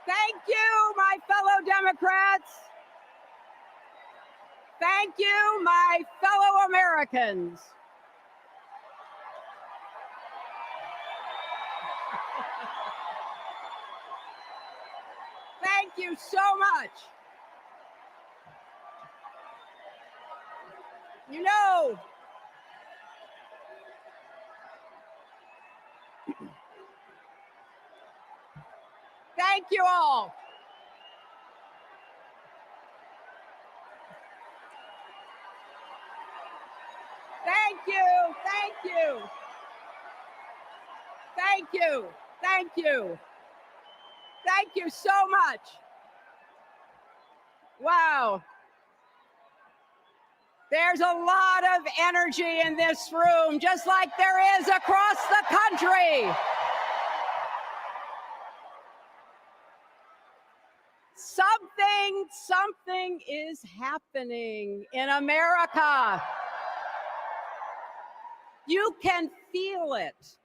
Thank you, my fellow Democrats. Thank you, my fellow Americans. Thank you so much. You know, thank you all. Thank you, thank you. Thank you, thank you. Thank you so much. Wow. There's a lot of energy in this room, just like there is across the country. Something is happening in America. You can feel it.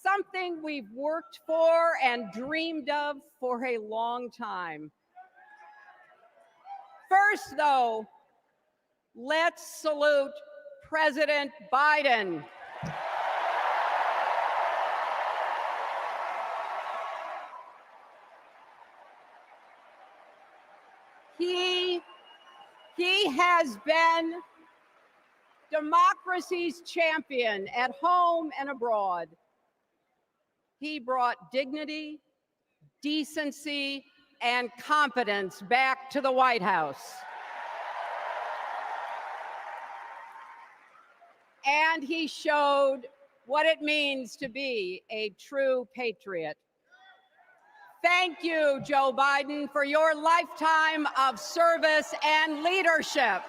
Something we've worked for and dreamed of for a long time. First, though, let's salute President Biden. He has been democracy's champion at home and abroad. He brought dignity, decency, and competence back to the White House. And he showed what it means to be a true patriot. Thank you, Joe Biden, for your lifetime of service and leadership.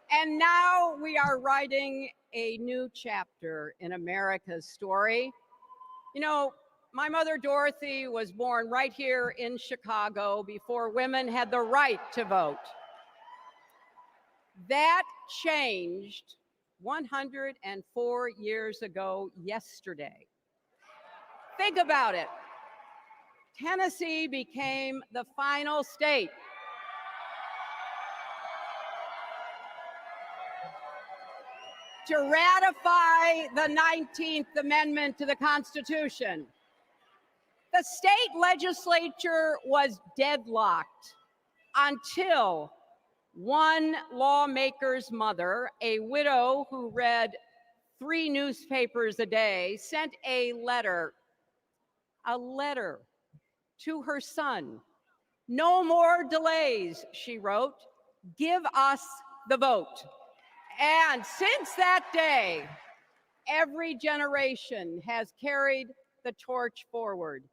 And now we are writing a new chapter in America's story. You know, my mother Dorothy was born right here in Chicago before women had the right to vote. That changed 104 years ago yesterday. Think about it. Tennessee became the final state to ratify the 19th Amendment to the Constitution. The state legislature was deadlocked until one lawmaker's mother, a widow who read 3 newspapers a day, sent a letter to her son. "No more delays," she wrote. "Give us the vote." And since that day, every generation has carried the torch forward.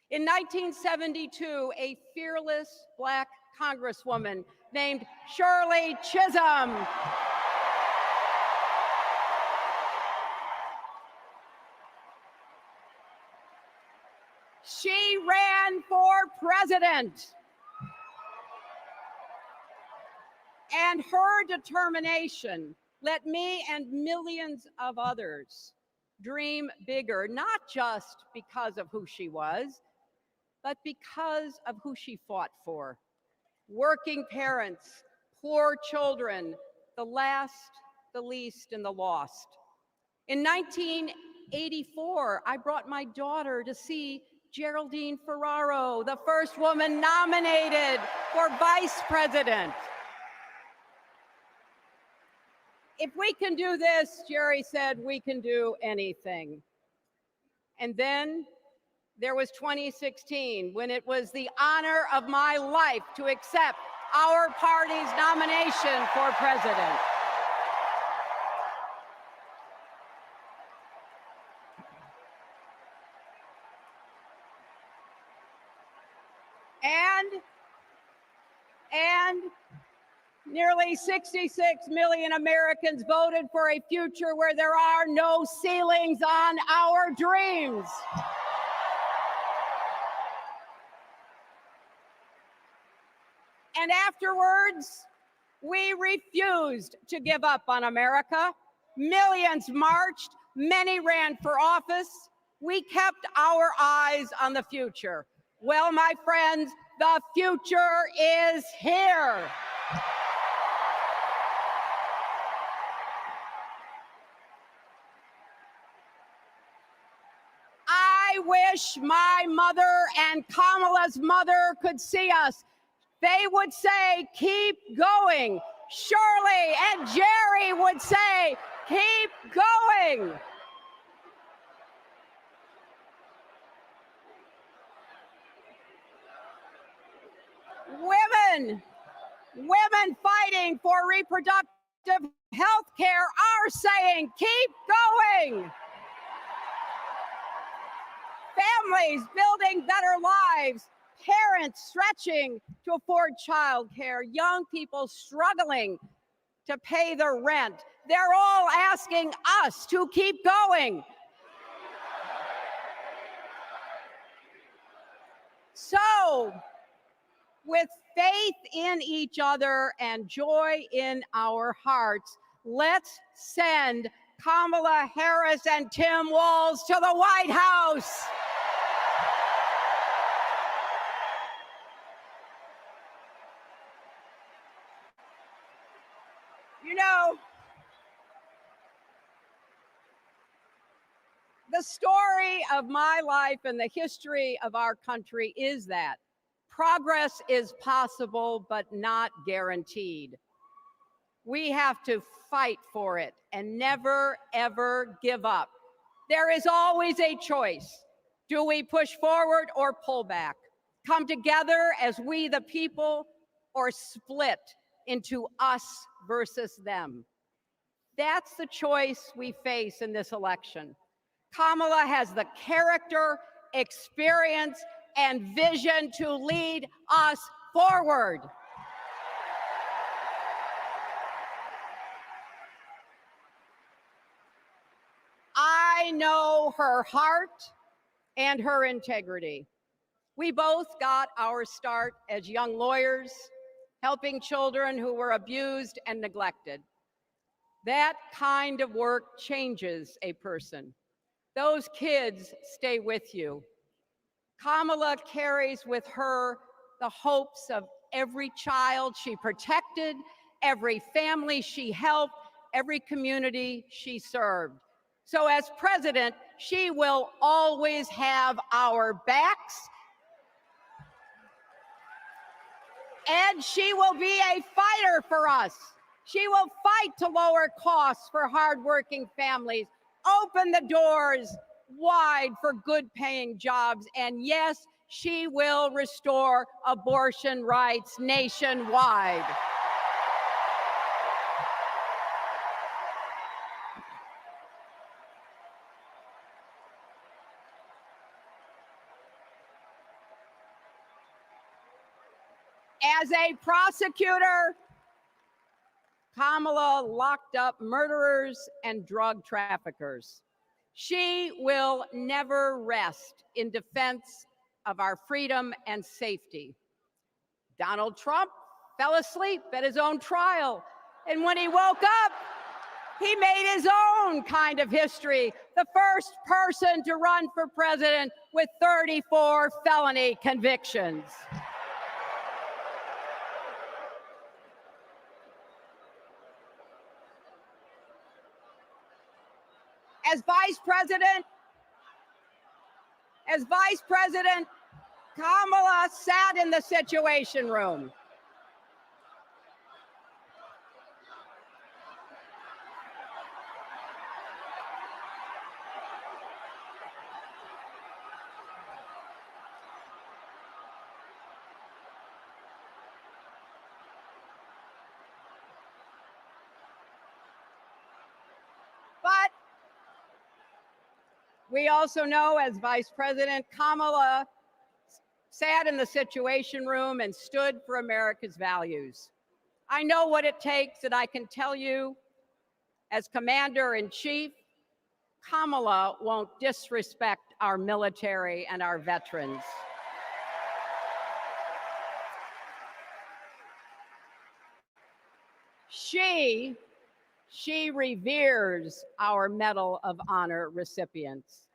In 1972, a fearless Black Congresswoman named Shirley Chisholm she ran for president. And her determination let me and millions of others dream bigger, not just because of who she was, but because of who she fought for. Working parents, poor children, the last, the least, and the lost. In 1984, I brought my daughter to see Geraldine Ferraro, the first woman nominated for vice president. If we can do this, Jerry said, we can do anything. And then there was 2016, when it was the honor of my life to accept our party's nomination for president. Nearly 66 million Americans voted for a future where there are no ceilings on our dreams. And afterwards, we refused to give up on America. Millions marched, many ran for office. We kept our eyes on the future. Well, my friends, the future is here. I wish my mother and Kamala's mother could see us. They would say, keep going. Shirley and Jerry would say, keep going. Women fighting for reproductive health care are saying, keep going. Families building better lives, parents stretching to afford childcare, young people struggling to pay their rent. They're all asking us to keep going. So, with faith in each other and joy in our hearts, let's send Kamala Harris and Tim Walz to the White House. You know, the story of my life and the history of our country is that progress is possible, but not guaranteed. We have to fight for it and never, ever give up. There is always a choice. Do we push forward or pull back? Come together as we the people, or split into us versus them? That's the choice we face in this election. Kamala has the character, experience, and vision to lead us forward. I know her heart and her integrity. We both got our start as young lawyers, helping children who were abused and neglected. That kind of work changes a person. Those kids stay with you. Kamala carries with her the hopes of every child she protected, every family she helped, every community she served. So as president, she will always have our backs, and she will be a fighter for us. She will fight to lower costs for hardworking families, open the doors wide for good-paying jobs, and yes, she will restore abortion rights nationwide. As a prosecutor, Kamala locked up murderers and drug traffickers. She will never rest in defense of our freedom and safety. Donald Trump fell asleep at his own trial, and when he woke up, he made his own kind of history, the first person to run for president with 34 felony convictions. As vice president, Kamala sat in the Situation Room. But we also know, as vice president, Kamala sat in the Situation Room and stood for America's values. I know what it takes, and I can tell you, as Commander-in-Chief, Kamala won't disrespect our military and our veterans. She reveres our Medal of Honor recipients.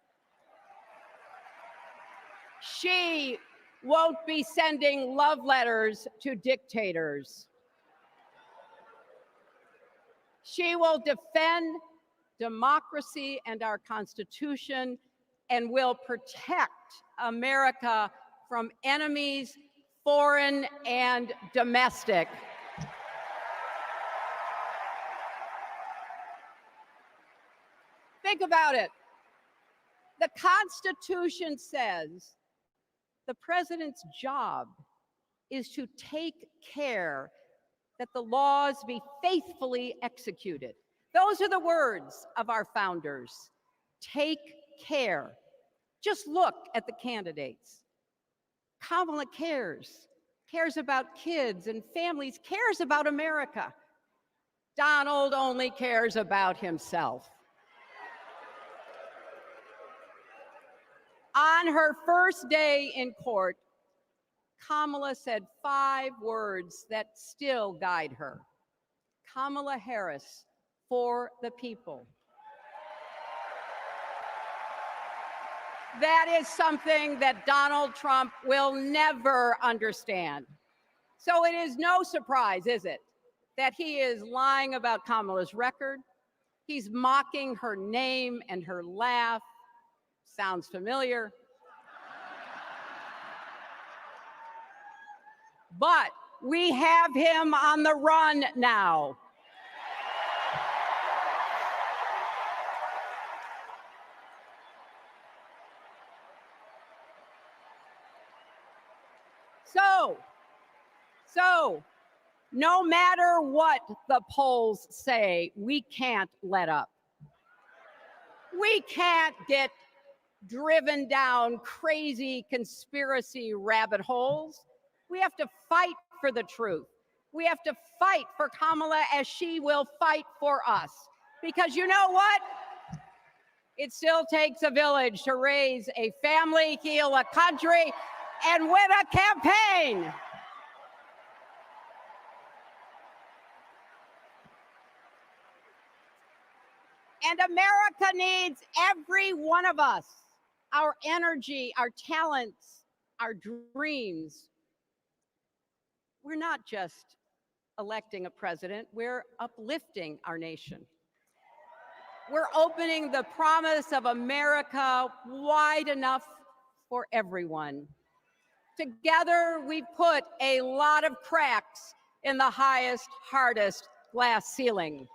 She won't be sending love letters to dictators. She will defend democracy and our Constitution and will protect America from enemies, foreign and domestic. Think about it. The Constitution says the president's job is to take care that the laws be faithfully executed. Those are the words of our founders. Take care. Just look at the candidates. Kamala cares about kids and families, cares about America. Donald only cares about himself. On her first day in court, Kamala said 5 words that still guide her. Kamala Harris, for the people. That is something that Donald Trump will never understand. So it is no surprise, is it, that he is lying about Kamala's record. He's mocking her name and her laugh. Sounds familiar. But we have him on the run now. So, no matter what the polls say, we can't let up. We can't get driven down crazy conspiracy rabbit holes. We have to fight for the truth. We have to fight for Kamala as she will fight for us. Because you know what? It still takes a village to raise a family, heal a country, and win a campaign. And America needs every one of us, our energy, our talents, our dreams. We're not just electing a president, we're uplifting our nation. We're opening the promise of America wide enough for everyone. Together, we put a lot of cracks in the highest, hardest glass ceiling.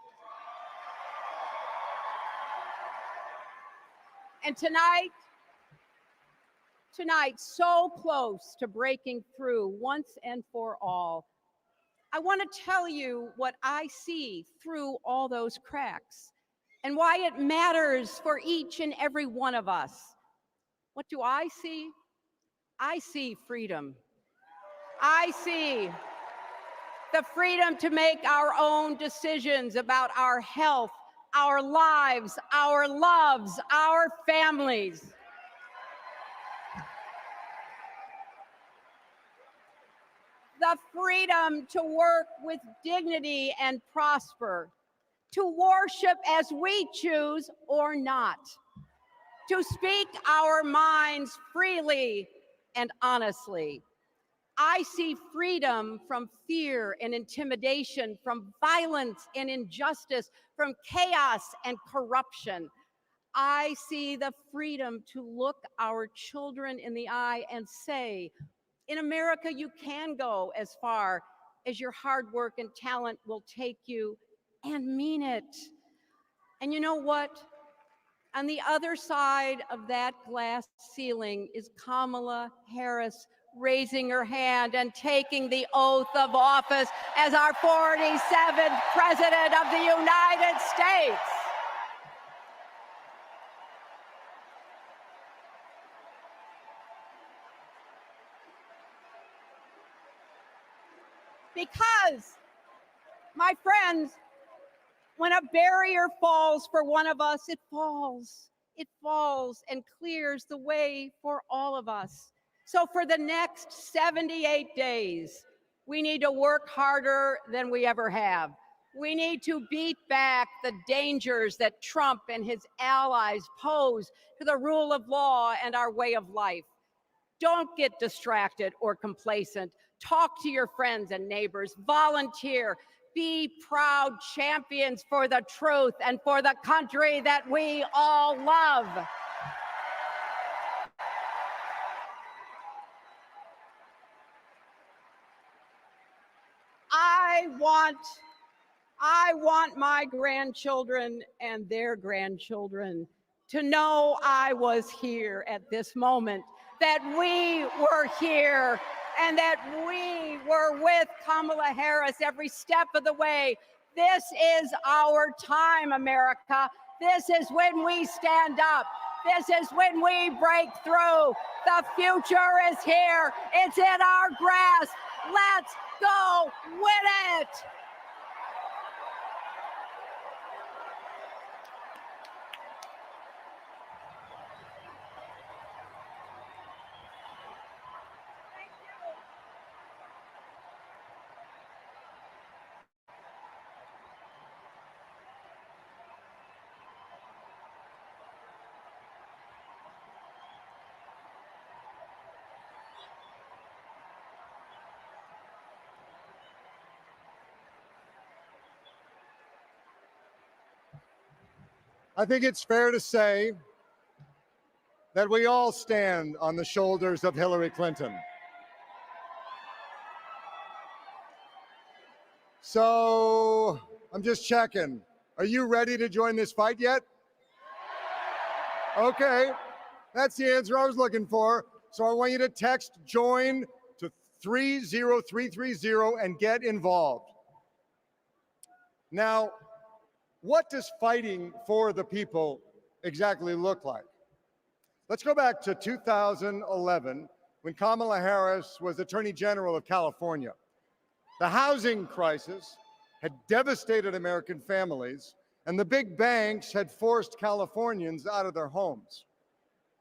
And tonight, so close to breaking through once and for all, I want to tell you what I see through all those cracks and why it matters for each and every one of us. What do I see? I see freedom. I see the freedom to make our own decisions about our health, our lives, our loves, our families. The freedom to work with dignity and prosper, to worship as we choose or not, to speak our minds freely and honestly. I see freedom from fear and intimidation, from violence and injustice, from chaos and corruption. I see the freedom to look our children in the eye and say, in America, you can go as far as your hard work and talent will take you, and mean it. And you know what? On the other side of that glass ceiling is Kamala Harris raising her hand and taking the oath of office as our 47th President of the United States. My friends, when a barrier falls for one of us, it falls. It falls and clears the way for all of us. So for the next 78 days, we need to work harder than we ever have. We need to beat back the dangers that Trump and his allies pose to the rule of law and our way of life. Don't get distracted or complacent. Talk to your friends and neighbors. Volunteer. Be proud champions for the truth and for the country that we all love. I want my grandchildren and their grandchildren to know I was here at this moment, that we were here, and that we were with Kamala Harris every step of the way. This is our time, America. This is when we stand up. This is when we break through. The future is here. It's in our grasp. Let's go win it. I think it's fair to say that we all stand on the shoulders of Hillary Clinton. So I'm just checking. Are you ready to join this fight yet? Okay, that's the answer I was looking for. So I want you to text JOIN to 30330 and get involved. Now, what does fighting for the people exactly look like? Let's go back to 2011 when Kamala Harris was Attorney General of California. The housing crisis had devastated American families, and the big banks had forced Californians out of their homes.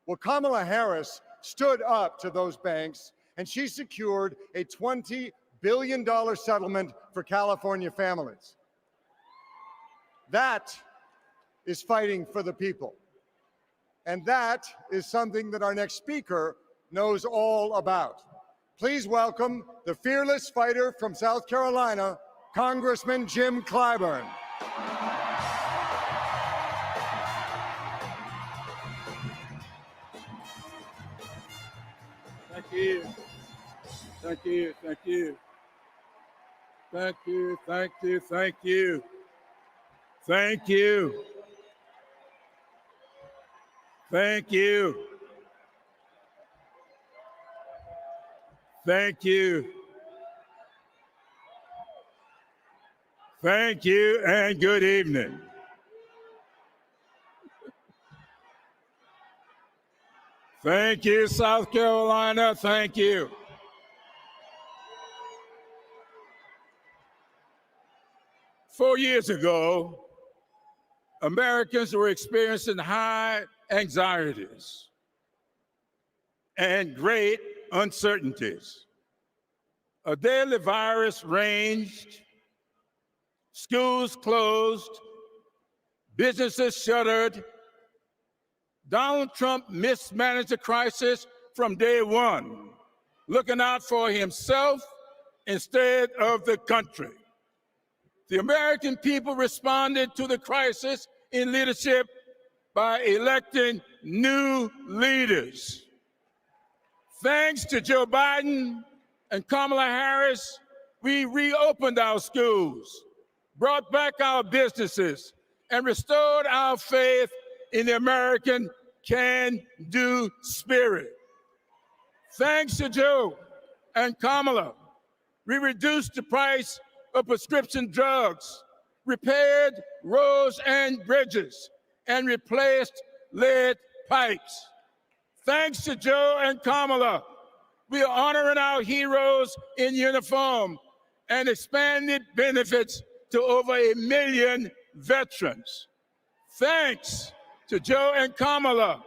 Well, Kamala Harris stood up to those banks, and she secured a $20 billion settlement for California families. That is fighting for the people. And that is something that our next speaker knows all about. Please welcome the fearless fighter from South Carolina, Congressman Jim Clyburn. Thank you. Thank you. Thank you. Thank you. Thank you. Thank you. Thank you. Thank you. Thank you. Thank you, and good evening. Thank you, South Carolina. Thank you. Four years ago, Americans were experiencing high anxieties and great uncertainties. A deadly virus raged, schools closed, businesses shuttered. Donald Trump mismanaged the crisis from day one, looking out for himself instead of the country. The American people responded to the crisis in leadership by electing new leaders. Thanks to Joe Biden and Kamala Harris, we reopened our schools, brought back our businesses, and restored our faith in the American can-do spirit. Thanks to Joe and Kamala, we reduced the price of prescription drugs, repaired roads and bridges, and replaced lead pipes. Thanks to Joe and Kamala, we are honoring our heroes in uniform and expanded benefits to over 1 million veterans. Thanks to Joe and Kamala,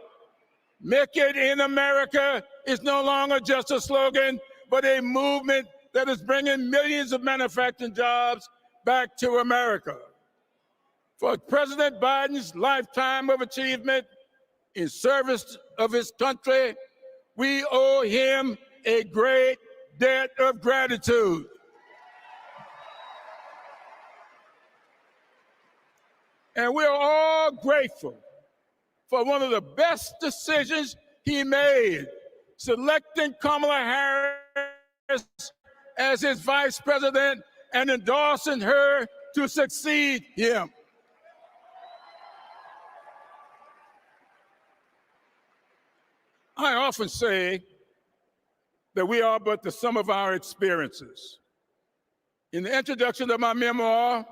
Make It in America is no longer just a slogan, but a movement that is bringing millions of manufacturing jobs back to America. For President Biden's lifetime of achievement in service of his country, we owe him a great debt of gratitude. And we're all grateful for one of the best decisions he made, selecting Kamala Harris as his vice president and endorsing her to succeed him. I often say that we are but the sum of our experiences. In the introduction of my memoir,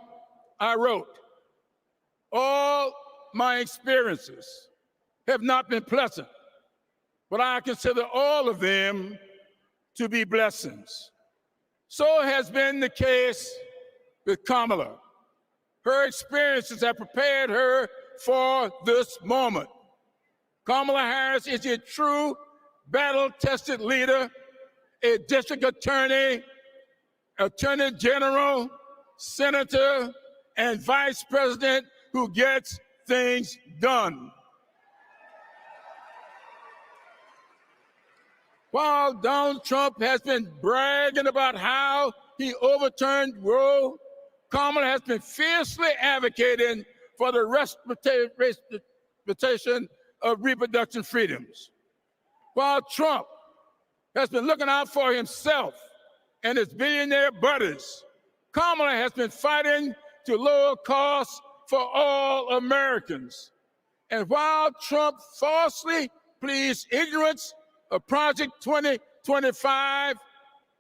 I wrote, all my experiences have not been pleasant, but I consider all of them to be blessings. So has been the case with Kamala. Her experiences have prepared her for this moment. Kamala Harris is a true battle-tested leader, a district attorney, attorney general, senator, and vice president who gets things done. While Donald Trump has been bragging about how he overturned Roe, Kamala has been fiercely advocating for the respectation of reproduction freedoms. While Trump has been looking out for himself and his billionaire buddies, Kamala has been fighting to lower costs for all Americans. And while Trump falsely pleads ignorance of Project 2025,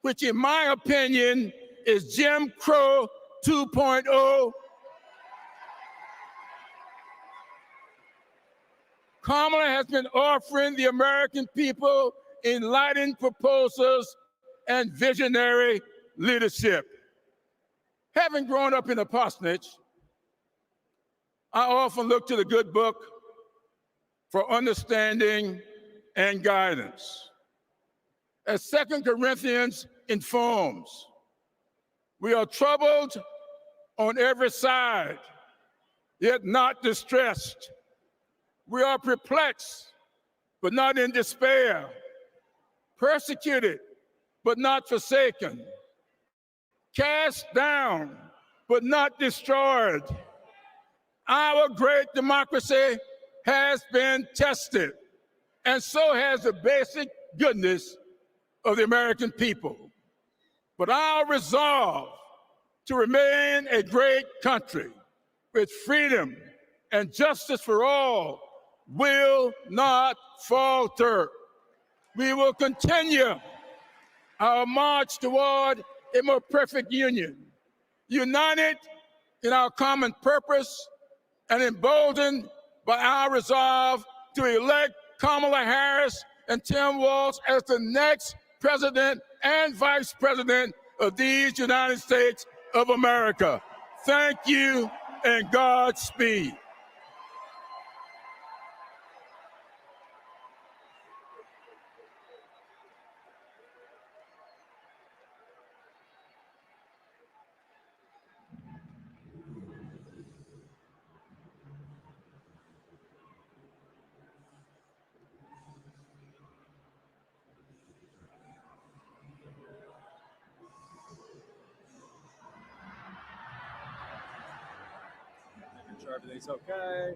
which in my opinion is Jim Crow 2.0, Kamala has been offering the American people enlightened proposals and visionary leadership. Having grown up in a parsonage, I often look to the good book for understanding and guidance. As 2 Corinthians informs, we are troubled on every side, yet not distressed. We are perplexed, but not in despair, persecuted, but not forsaken, cast down, but not destroyed. Our great democracy has been tested, and so has the basic goodness of the American people. But our resolve to remain a great country with freedom and justice for all will not falter. We will continue our march toward a more perfect union, united in our common purpose and emboldened by our resolve to elect Kamala Harris and Tim Walz as the next president and vice president of these United States of America. Thank you and Godspeed. Making sure everything's okay.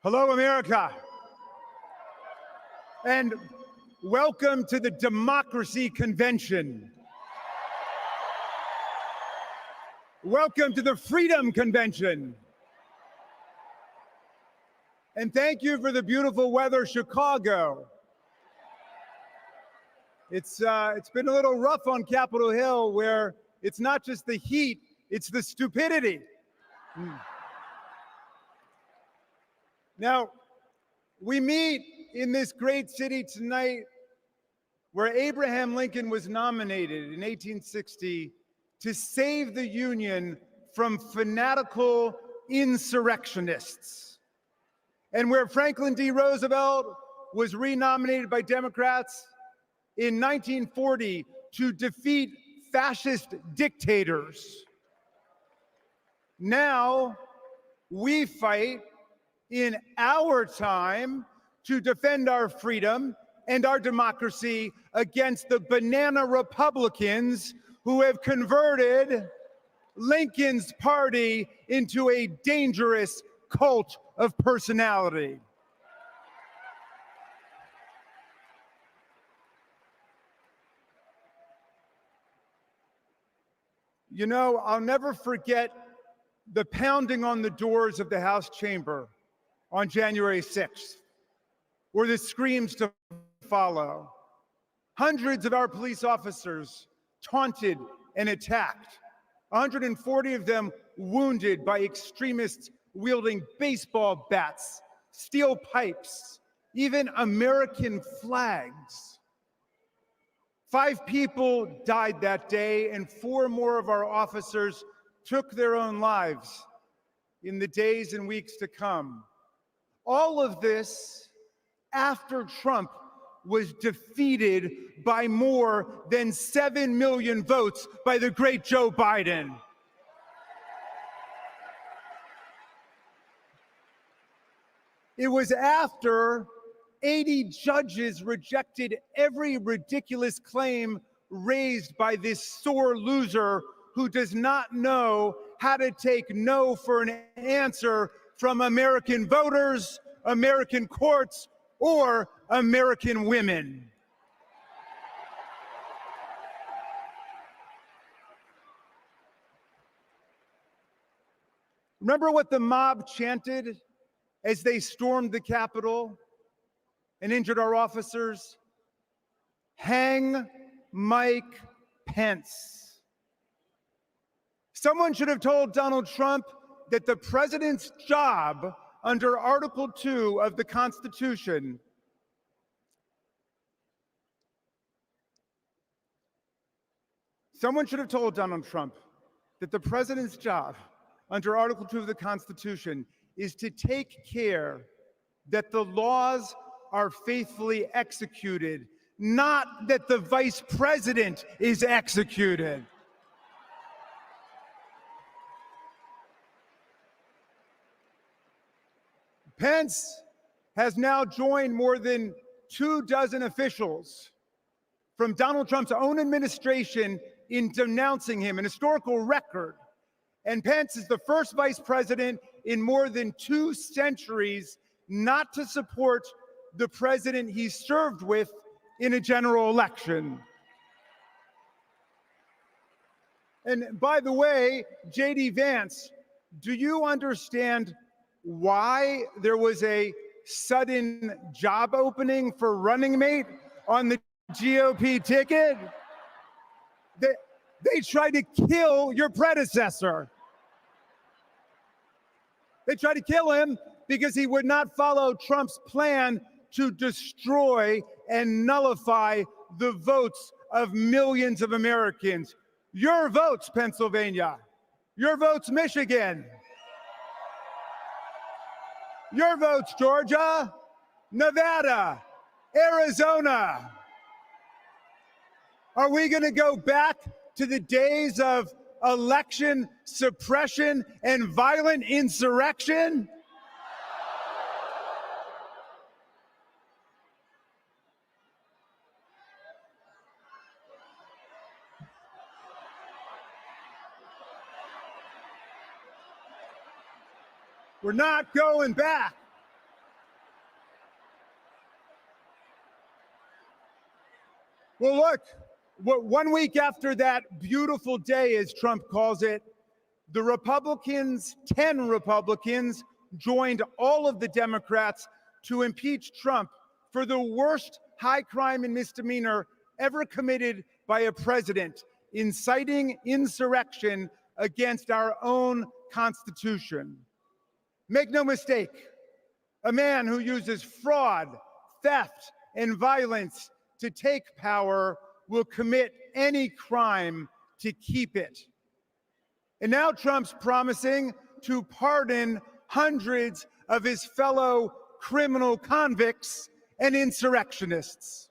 Hello, America. And welcome to the Democracy Convention. Welcome to the Freedom Convention. And thank you for the beautiful weather, Chicago. It's been a little rough on Capitol Hill, where it's not just the heat, it's the stupidity. Now, we meet in this great city tonight where Abraham Lincoln was nominated in 1860 to save the Union from fanatical insurrectionists, and where Franklin D. Roosevelt was renominated by Democrats in 1940 to defeat fascist dictators. Now, we fight in our time to defend our freedom and our democracy against the banana Republicans who have converted Lincoln's party into a dangerous cult of personality. You know, I'll never forget the pounding on the doors of the House chamber on January 6th, or the screams to follow. Hundreds of our police officers taunted and attacked, 140 of them wounded by extremists wielding baseball bats, steel pipes, even American flags. 5 people died that day, and 4 more of our officers took their own lives in the days and weeks to come. All of this after Trump was defeated by more than 7 million votes by the great Joe Biden. It was after 80 judges rejected every ridiculous claim raised by this sore loser who does not know how to take no for an answer from American voters, American courts, or American women. Remember what the mob chanted as they stormed the Capitol and injured our officers? Hang Mike Pence. Someone should have told Donald Trump that the president's job under Article 2 of the Constitution Someone should have told Donald Trump that the president's job under Article 2 of the Constitution is to take care that the laws are faithfully executed, not that the vice president is executed. Pence has now joined more than 24 officials from Donald Trump's own administration in denouncing him, an historical record. And Pence is the first vice president in more than 2 centuries not to support the president he served with in a general election. And by the way, J.D. Vance, do you understand why there was a sudden job opening for running mate on the GOP ticket? They tried to kill your predecessor. They tried to kill him because he would not follow Trump's plan to destroy and nullify the votes of millions of Americans. Your votes, Pennsylvania. Your votes, Michigan. Your votes, Georgia, Nevada, Arizona. Are we going to go back to the days of election suppression and violent insurrection? We're not going back. Well, look, 1 week after that beautiful day, as Trump calls it, the Republicans, 10 Republicans, joined all of the Democrats to impeach Trump for the worst high crime and misdemeanor ever committed by a president, inciting insurrection against our own Constitution. Make no mistake, a man who uses fraud, theft, and violence to take power will commit any crime to keep it. And now Trump's promising to pardon hundreds of his fellow criminal convicts and insurrectionists.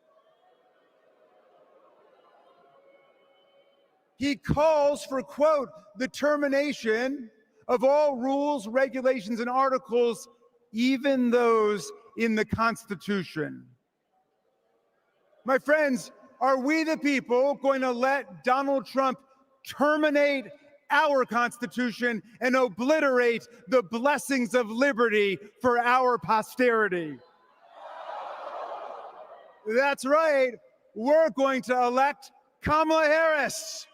He calls for, quote, the termination of all rules, regulations, and articles, even those in the Constitution. My friends, are we the people going to let Donald Trump terminate our Constitution and obliterate the blessings of liberty for our posterity? That's right. We're going to elect Kamala Harris.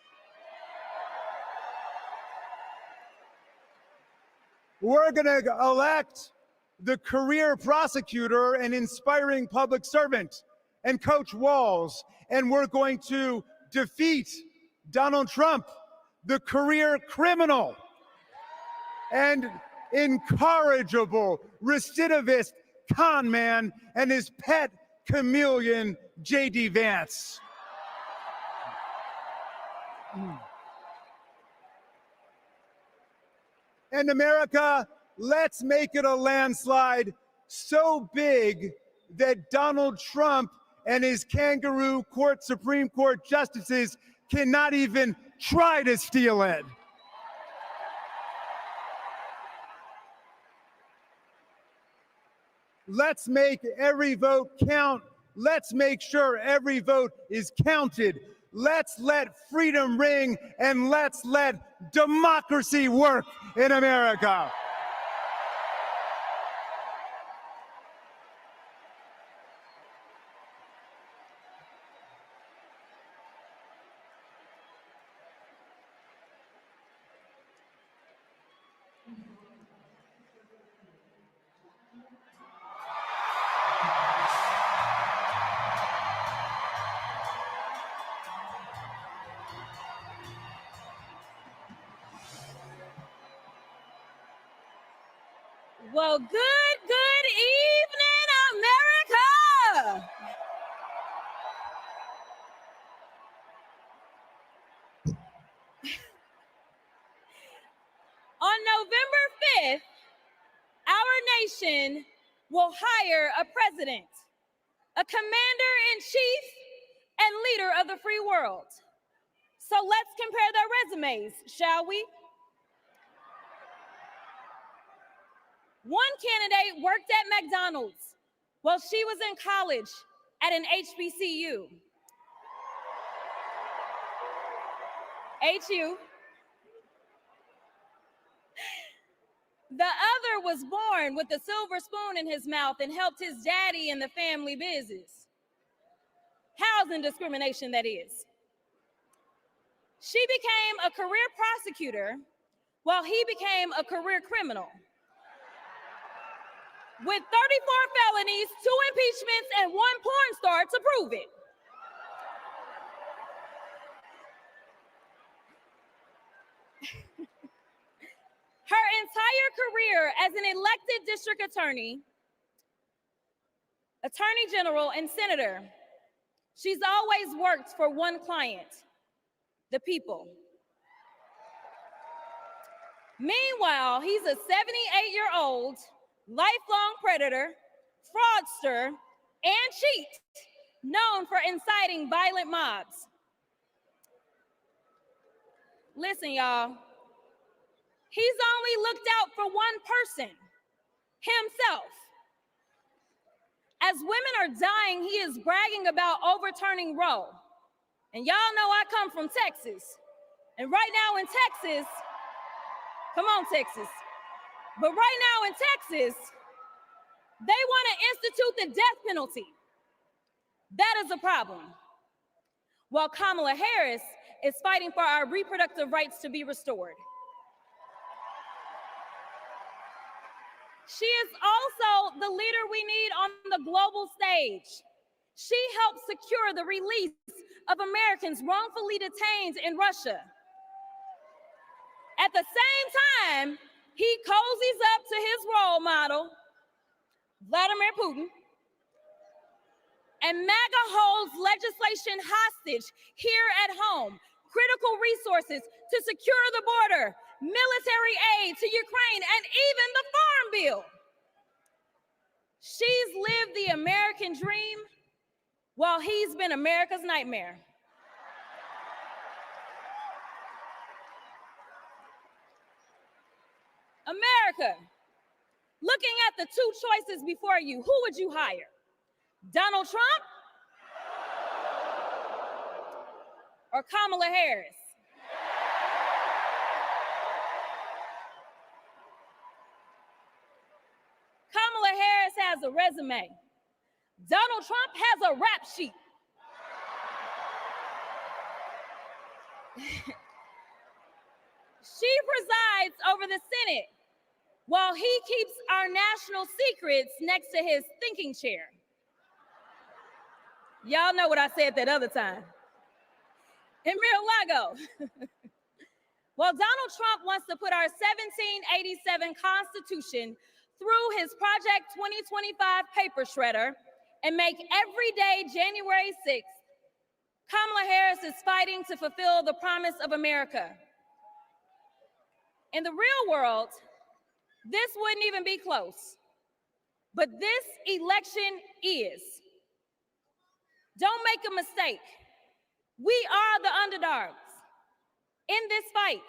We're going to elect the career prosecutor and inspiring public servant and Coach Walz. And we're going to defeat Donald Trump, the career criminal and incorrigible recidivist con man, and his pet chameleon, J.D. Vance. And America, let's make it a landslide so big that Donald Trump and his kangaroo court Supreme Court justices cannot even try to steal it. Let's make every vote count. Let's make sure every vote is counted. Let's let freedom ring, and let's let democracy work in America. Well, good evening, America. On November 5th, our nation will hire a president, a commander-in-chief, and leader of the free world. So let's compare their resumes, shall we? One candidate worked at McDonald's while she was in college at an HBCU. HU. The other was born with a silver spoon in his mouth and helped his daddy in the family business. Housing discrimination, that is. She became a career prosecutor while he became a career criminal. With 34 felonies, 2 impeachments, and 1 porn star to prove it. Her entire career as an elected district attorney, attorney general, and senator, she's always worked for one client, the people. Meanwhile, he's a 78-year-old lifelong predator, fraudster, and cheat, known for inciting violent mobs. Listen, y'all, he's only looked out for one person, himself. As women are dying, he is bragging about overturning Roe. And y'all know I come from Texas. And right now in Texas, come on, Texas, But right now in Texas, they want to institute the death penalty. That is a problem. While Kamala Harris is fighting for our reproductive rights to be restored. She is also the leader we need on the global stage. She helped secure the release of Americans wrongfully detained in Russia. At the same time, he cozies up to his role model, Vladimir Putin, and MAGA holds legislation hostage here at home, critical resources to secure the border, military aid to Ukraine, and even the Farm Bill. She's lived the American dream while he's been America's nightmare. America, looking at the two choices before you, who would you hire? Donald Trump or Kamala Harris? Kamala Harris has a resume. Donald Trump has a rap sheet. She presides over the Senate while he keeps our national secrets next to his thinking chair. Y'all know what I said that other time. In Mar-a-Lago. While Donald Trump wants to put our 1787 Constitution through his Project 2025 paper shredder and make every day January 6th, Kamala Harris is fighting to fulfill the promise of America. In the real world, this wouldn't even be close. But this election is. Don't make a mistake. We are the underdogs in this fight,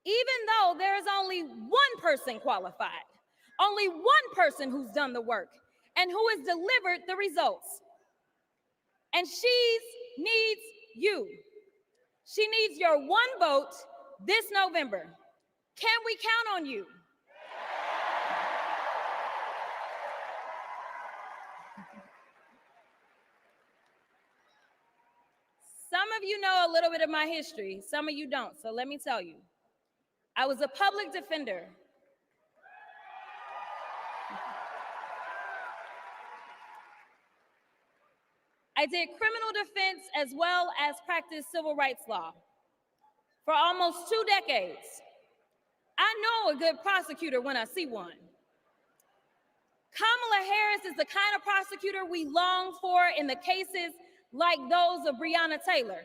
even though there is only one person qualified, only one person who's done the work and who has delivered the results. And she needs you. She needs your one vote this November. Can we count on you? Some of you know a little bit of my history, some of you don't, so let me tell you. I was a public defender. I did criminal defense as well as practiced civil rights law for almost 2 decades. I know a good prosecutor when I see one. Kamala Harris is the kind of prosecutor we long for in the cases like those of Breonna Taylor.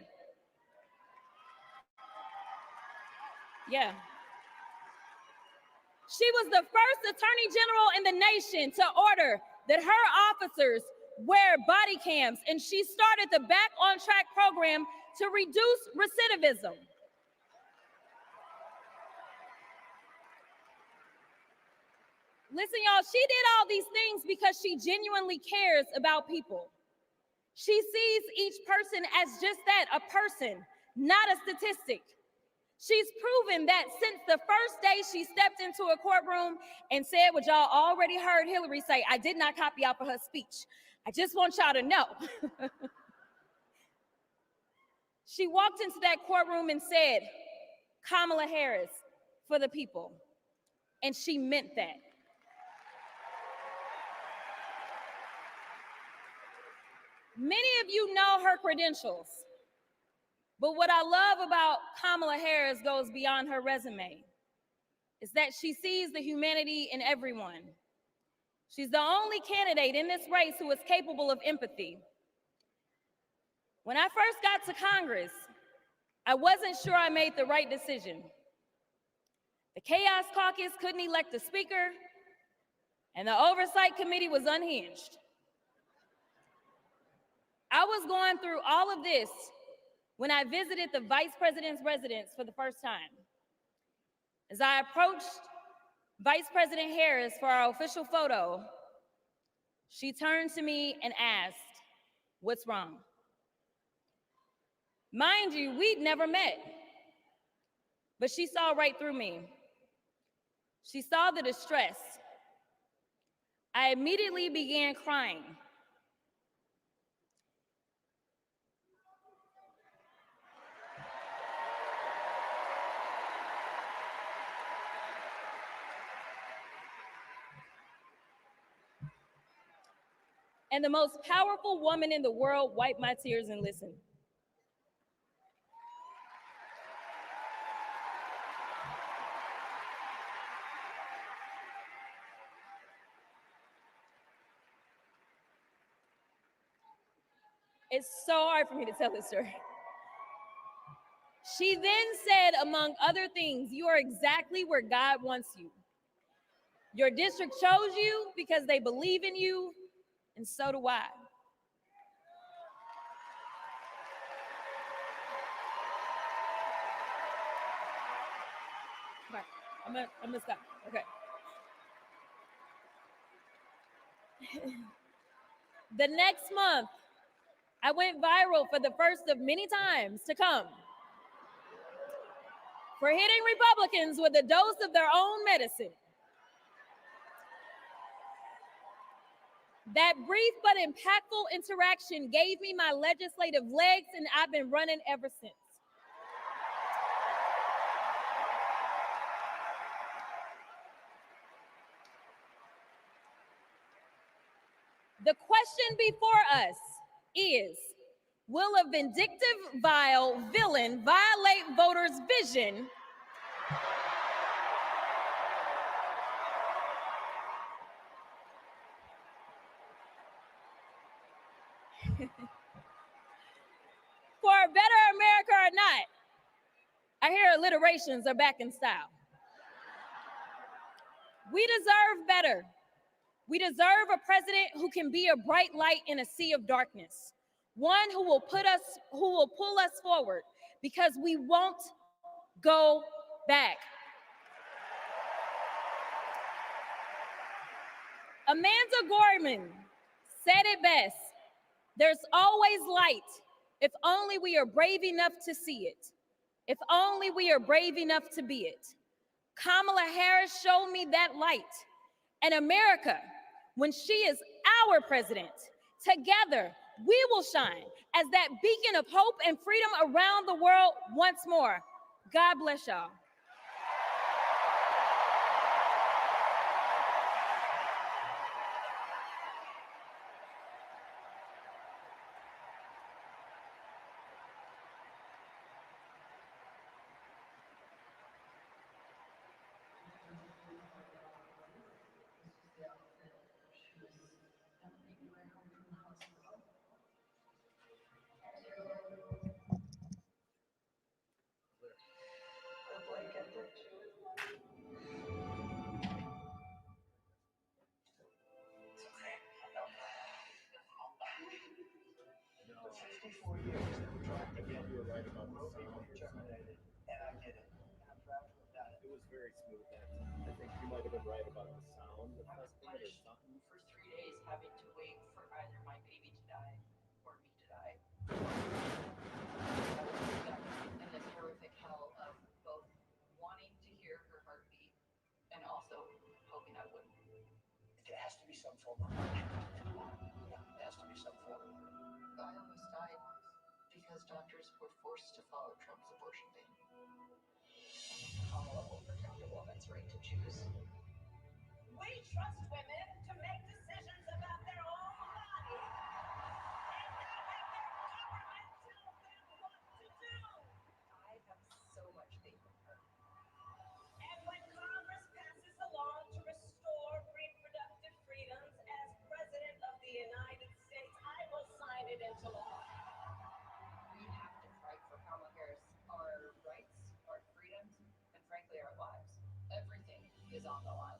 Yeah. She was the first attorney general in the nation to order that her officers wear body cams, and she started the Back on Track program to reduce recidivism. Listen, y'all, she did all these things because she genuinely cares about people. She sees each person as just that, a person, not a statistic. She's proven that since the first day she stepped into a courtroom and said what y'all already heard Hillary say, I did not copy out for her speech. I just want y'all to know. She walked into that courtroom and said, Kamala Harris for the people. And she meant that. Many of you know her credentials, but what I love about Kamala Harris goes beyond her resume, is that she sees the humanity in everyone. She's the only candidate in this race who is capable of empathy. When I first got to Congress, I wasn't sure I made the right decision. The Chaos Caucus couldn't elect a speaker, and the Oversight Committee was unhinged. I was going through all of this when I visited the Vice President's residence for the first time. As I approached Vice President Harris for our official photo, she turned to me and asked, "What's wrong?" Mind you, we'd never met, but she saw right through me. She saw the distress. I immediately began crying. And the most powerful woman in the world wiped my tears and listened. It's so hard for me to tell this story. She then said, among other things, you are exactly where God wants you. Your district chose you because they believe in you, and so do I. Okay, I'm gonna stop. Okay. The next month, I went viral for the first of many times to come for hitting Republicans with a dose of their own medicine. That brief but impactful interaction gave me my legislative legs, and I've been running ever since. The question before us is, will a vindictive, vile villain violate voters' vision for a better America or not? I hear alliterations are back in style. We deserve better. We deserve a president who can be a bright light in a sea of darkness, one who will pull us forward, because we won't go back. Amanda Gorman said it best: there's always light if only we are brave enough to see it, if only we are brave enough to be it. Kamala Harris showed me that light. And America, when she is our president, together we will shine as that beacon of hope and freedom around the world once more. God bless y'all. It was very smooth. I think you might have been right about the sound affecting it or something. For 3 days having to wait for either my baby to die or me to die. I was stuck in this horrific hell of both wanting to hear her heartbeat and also hoping I wouldn't. It has to be some form of punishment. Yeah, it has to be some form. I almost died because doctors were forced to follow Trump's abortion ban. Kamala will protect a woman's right to choose. We trust women to make decisions about their own bodies and not have their government tell them what to do. I have so much faith in her. And when Congress passes a law to restore reproductive freedoms as President of the United States, I will sign it into law. We have to fight for Kamala Harris, our rights, our freedoms, and frankly, our lives. Everything is on the line.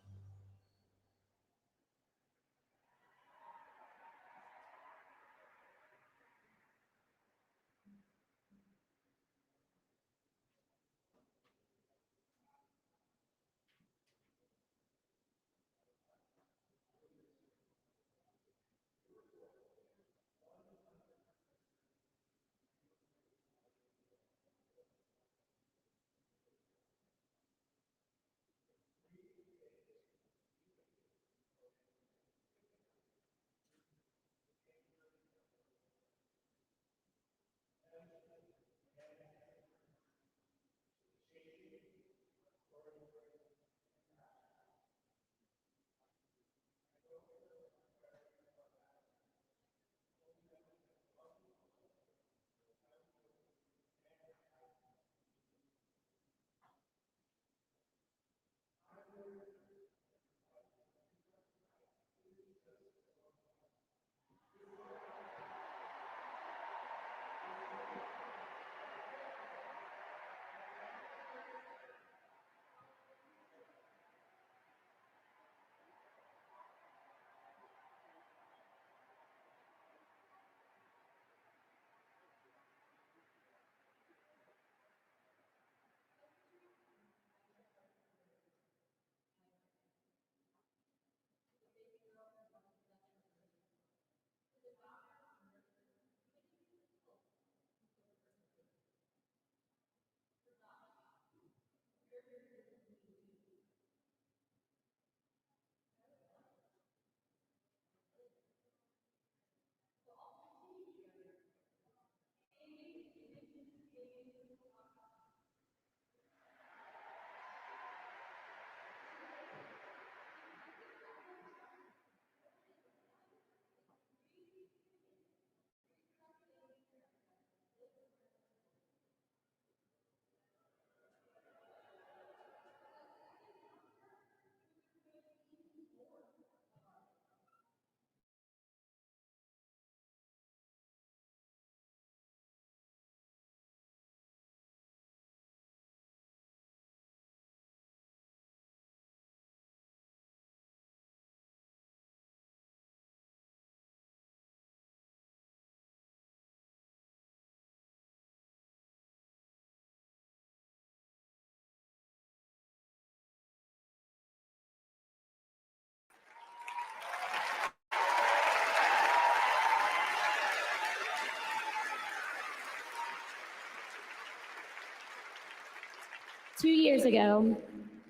2 years ago,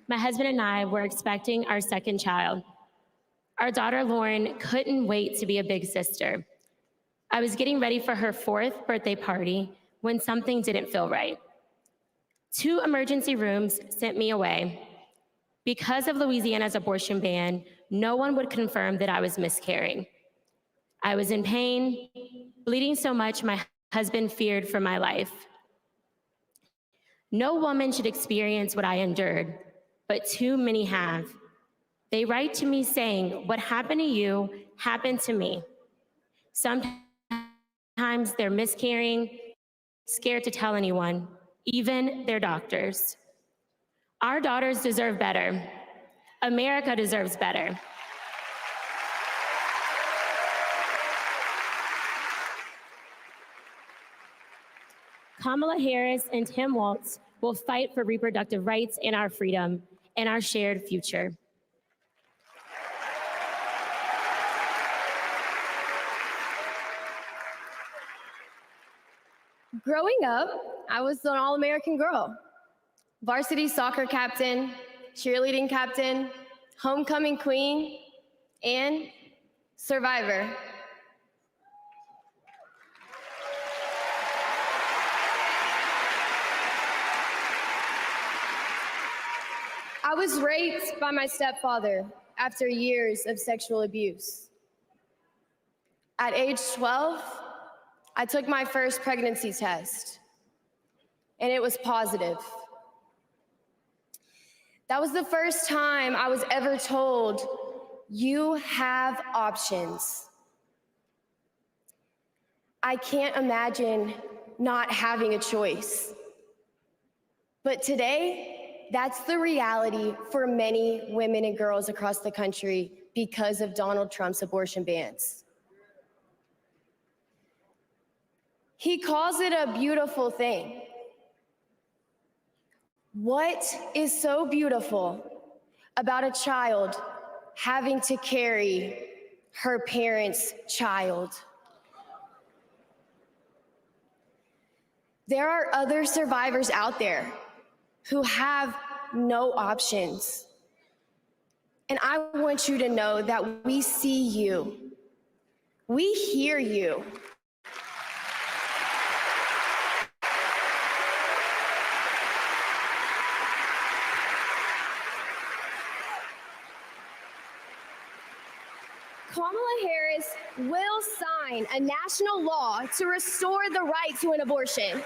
my husband and I were expecting our second child. Our daughter, Lauren, couldn't wait to be a big sister. I was getting ready for her 4th birthday party when something didn't feel right. 2 emergency rooms sent me away. Because of Louisiana's abortion ban, no one would confirm that I was miscarrying. I was in pain, bleeding so much my husband feared for my life. No woman should experience what I endured, but too many have. They write to me saying, "What happened to you happened to me." Sometimes they're miscarrying, scared to tell anyone, even their doctors. Our daughters deserve better. America deserves better. Kamala Harris and Harris-Walz will fight for reproductive rights and our freedom and our shared future. Growing up, I was an all-American girl. Varsity soccer captain, cheerleading captain, homecoming queen, and survivor. I was raped by my stepfather after years of sexual abuse. At age 12, I took my first pregnancy test, and it was positive. That was the first time I was ever told, "You have options." I can't imagine not having a choice. But today, that's the reality for many women and girls across the country because of Donald Trump's abortion bans. He calls it a beautiful thing. What is so beautiful about a child having to carry her parent's child? There are other survivors out there who have no options. And I want you to know that we see you. We hear you. Kamala Harris will sign a national law to restore the right to an abortion.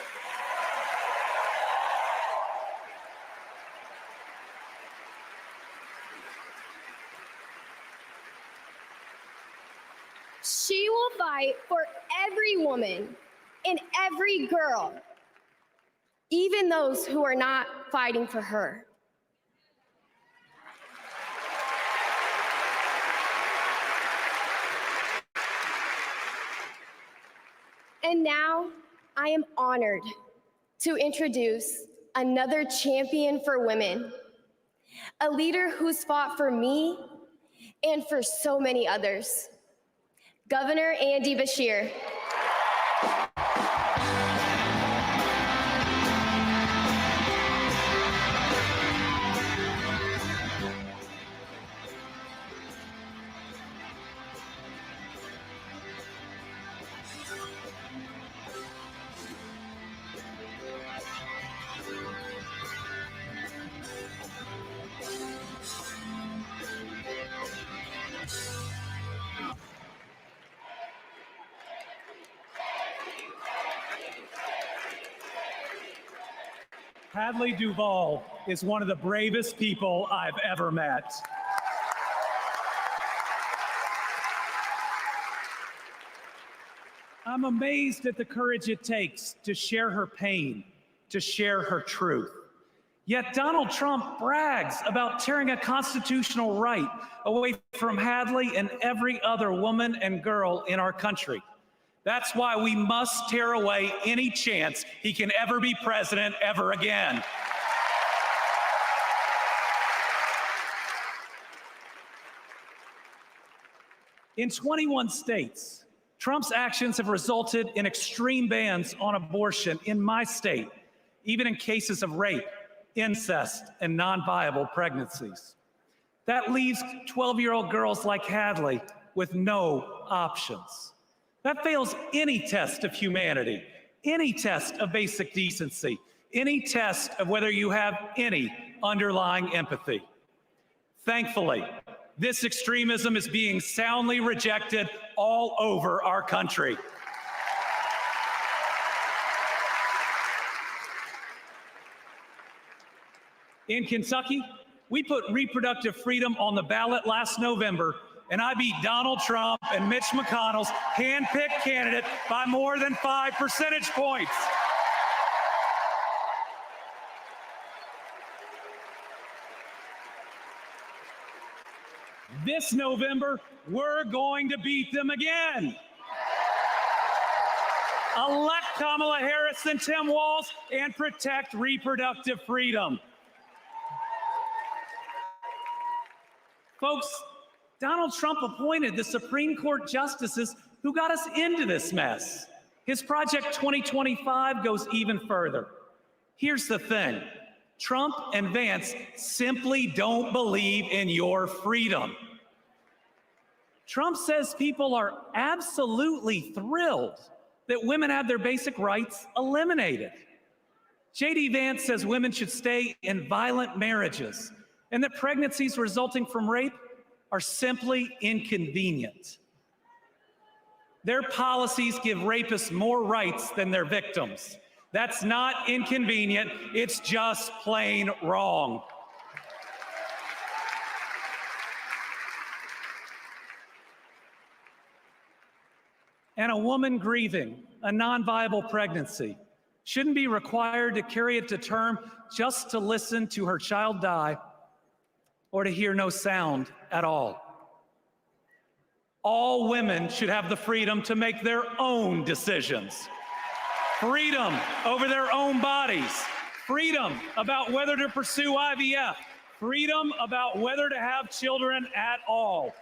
She will fight for every woman and every girl, even those who are not fighting for her. And now I am honored to introduce another champion for women, a leader who's fought for me and for so many others, Governor Andy Beshear. Hadley Duvall is one of the bravest people I've ever met. I'm amazed at the courage it takes to share her pain, to share her truth. Yet Donald Trump brags about tearing a constitutional right away from Hadley and every other woman and girl in our country. That's why we must tear away any chance he can ever be president ever again. In 21 states, Trump's actions have resulted in extreme bans on abortion in my state, even in cases of rape. incest, and non-viable pregnancies. That leaves 12-year-old girls like Hadley with no options. That fails any test of humanity, any test of basic decency, any test of whether you have any underlying empathy. Thankfully, this extremism is being soundly rejected all over our country. In Kentucky, we put reproductive freedom on the ballot last November, and I beat Donald Trump and Mitch McConnell's hand-picked candidate by more than 5 percentage points. This November, we're going to beat them again. Elect Kamala Harris and Tim Walz and protect reproductive freedom. Folks, Donald Trump appointed the Supreme Court justices who got us into this mess. His Project 2025 goes even further. Here's the thing. Trump and Vance simply don't believe in your freedom. Trump says people are absolutely thrilled that women have their basic rights eliminated. J.D. Vance says women should stay in violent marriages and that pregnancies resulting from rape are simply inconvenient. Their policies give rapists more rights than their victims. That's not inconvenient, it's just plain wrong. And a woman grieving a non-viable pregnancy shouldn't be required to carry it to term just to listen to her child die or to hear no sound at all. All women should have the freedom to make their own decisions. Freedom over their own bodies. Freedom about whether to pursue IVF. Freedom about whether to have children at all.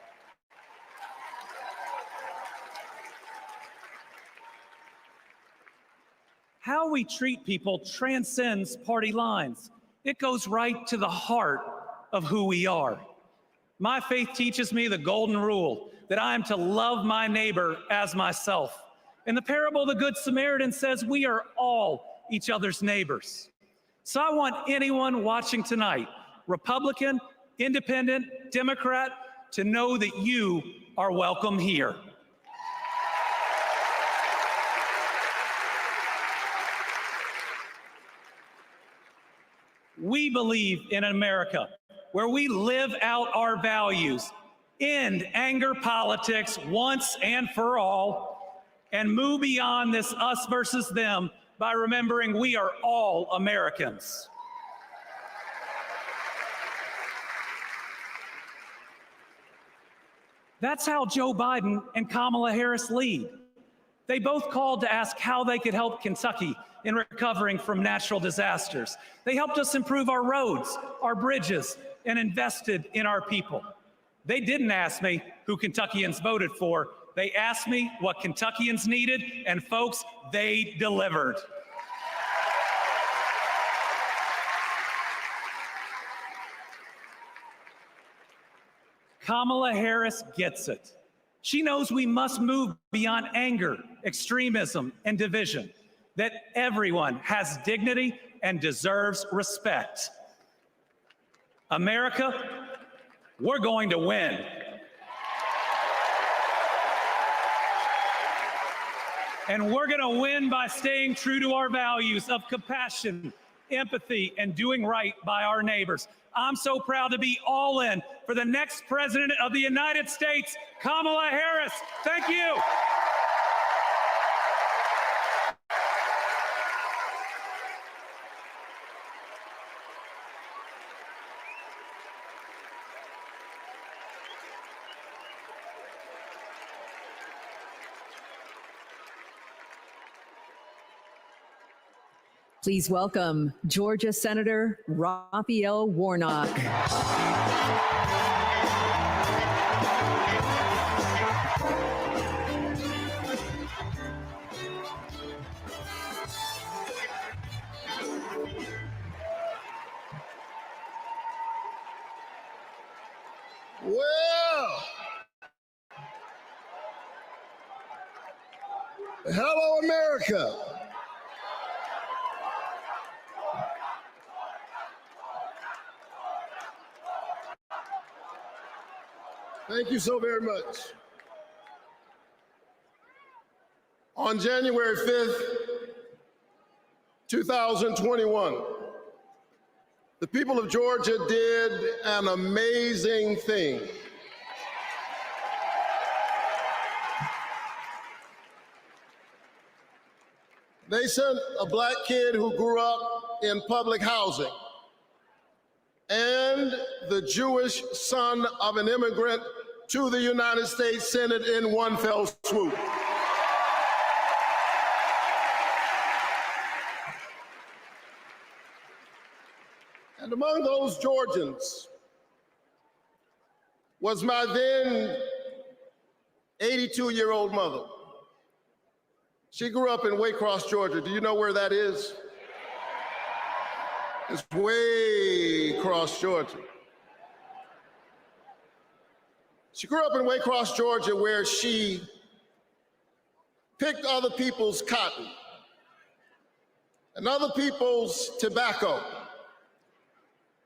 How we treat people transcends party lines. It goes right to the heart of who we are. My faith teaches me the golden rule that I am to love my neighbor as myself. And the parable of the Good Samaritan says we are all each other's neighbors. So I want anyone watching tonight, Republican, Independent, Democrat, to know that you are welcome here. We believe in America where we live out our values, end anger politics once and for all, and move beyond this us versus them by remembering we are all Americans. That's how Joe Biden and Kamala Harris lead. They both called to ask how they could help Kentucky in recovering from natural disasters. They helped us improve our roads, our bridges, and invested in our people. They didn't ask me who Kentuckians voted for. They asked me what Kentuckians needed, and folks, they delivered. Kamala Harris gets it. She knows we must move beyond anger, extremism, and division, that everyone has dignity and deserves respect. America, we're going to win. And we're going to win by staying true to our values of compassion, empathy, and doing right by our neighbors. I'm so proud to be all in for the next president of the United States, Kamala Harris. Thank you. Please welcome Georgia Senator Raphael Warnock. Hello, America. Thank you so very much. On January 5th, 2021, the people of Georgia did an amazing thing. They sent a black kid who grew up in public housing and the Jewish son of an immigrant to the United States Senate in one fell swoop. And among those Georgians was my then 82-year-old mother. She grew up in Waycross, Georgia. Do you know where that is? It's Waycross, Georgia. She grew up in Waycross, Georgia, where she picked other people's cotton and other people's tobacco.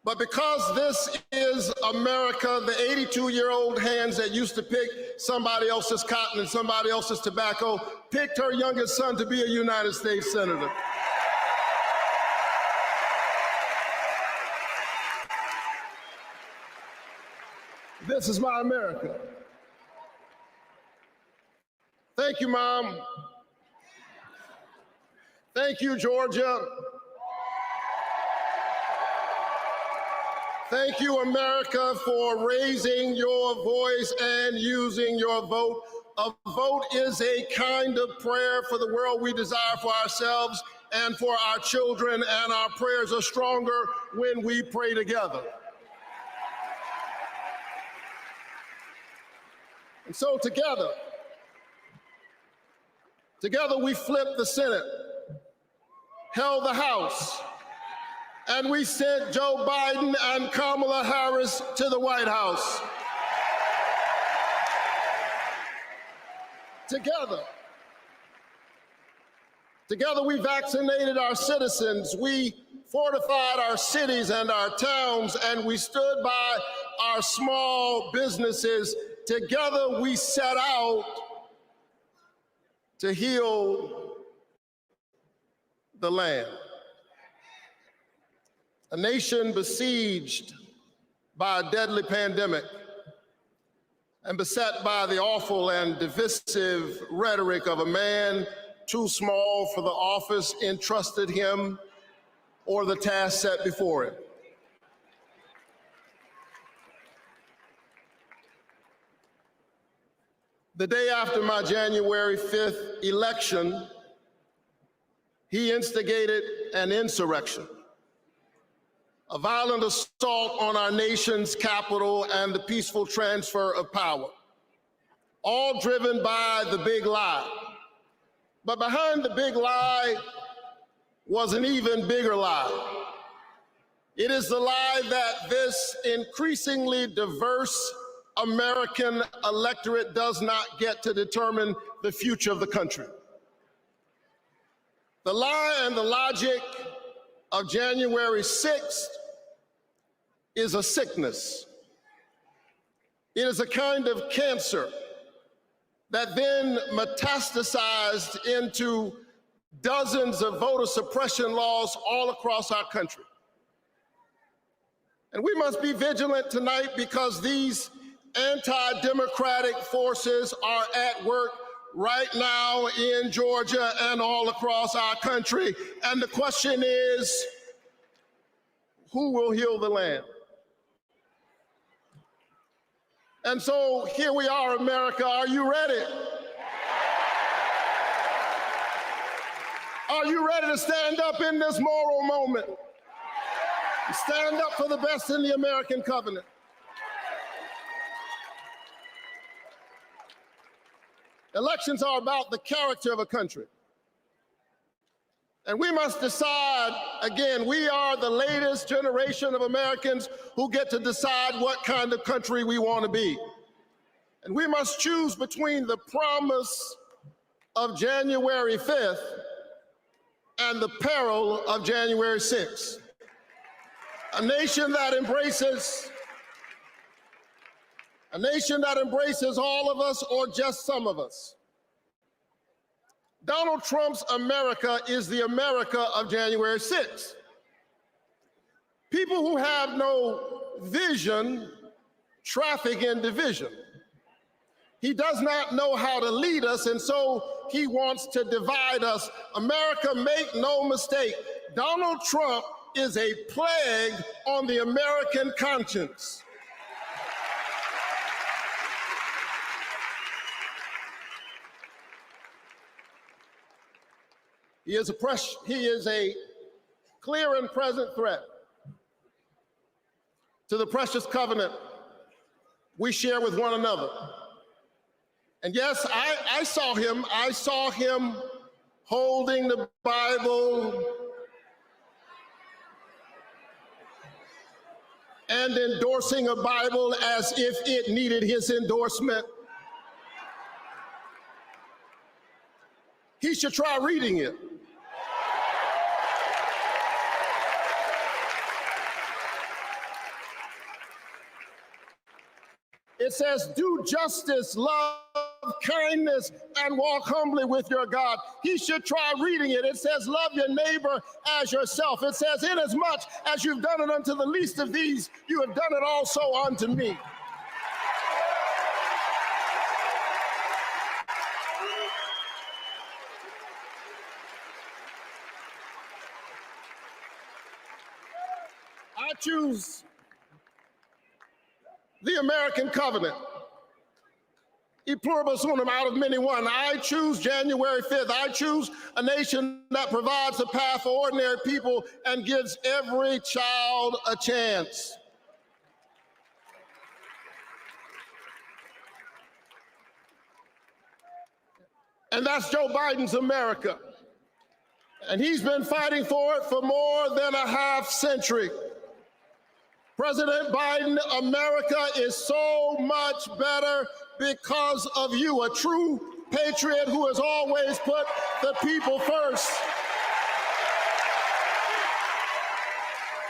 But because this is America, the 82-year-old hands that used to pick somebody else's cotton and somebody else's tobacco picked her youngest son to be a United States Senator. This is my America. Thank you, Mom. Thank you, Georgia. Thank you, America, for raising your voice and using your vote. A vote is a kind of prayer for the world we desire for ourselves and for our children, and our prayers are stronger when we pray together. And so together we flipped the Senate, held the House, and we sent Joe Biden and Kamala Harris to the White House. Together we vaccinated our citizens, we fortified our cities and our towns, and we stood by our small businesses. Together we set out to heal the land. A nation besieged by a deadly pandemic and beset by the awful and divisive rhetoric of a man too small for the office entrusted him or the task set before him. The day after my January 5th election, he instigated an insurrection, a violent assault on our nation's capital and the peaceful transfer of power, all driven by the big lie. But behind the big lie was an even bigger lie. It is the lie that this increasingly diverse American electorate does not get to determine the future of the country. The lie and the logic of January 6th is a sickness. It is a kind of cancer that then metastasized into dozens of voter suppression laws all across our country. And we must be vigilant tonight because these anti-democratic forces are at work right now in Georgia and all across our country. And the question is, who will heal the land? And so here we are, America. Are you ready? Are you ready to stand up in this moral moment? Stand up for the best in the American covenant. Elections are about the character of a country. And we must decide, again, we are the latest generation of Americans who get to decide what kind of country we want to be. And we must choose between the promise of January 5th and the peril of January 6th. A nation that embraces all of us or just some of us. Donald Trump's America is the America of January 6th. People who have no vision traffic in division. He does not know how to lead us, and so he wants to divide us. America, make no mistake, Donald Trump is a plague on the American conscience. He is a clear and present threat to the precious covenant we share with one another. And yes, I saw him holding the Bible and endorsing a Bible as if it needed his endorsement. He should try reading it. It says, do justice, love kindness, and walk humbly with your God. He should try reading it. It says, love your neighbor as yourself. It says, inasmuch as you've done it unto the least of these, you have done it also unto me. I choose the American covenant. E pluribus unum, out of many one. I choose January 5th. I choose a nation that provides a path for ordinary people and gives every child a chance. And that's Joe Biden's America. And he's been fighting for it for more than a half century. President Biden, America is so much better because of you, a true patriot who has always put the people first.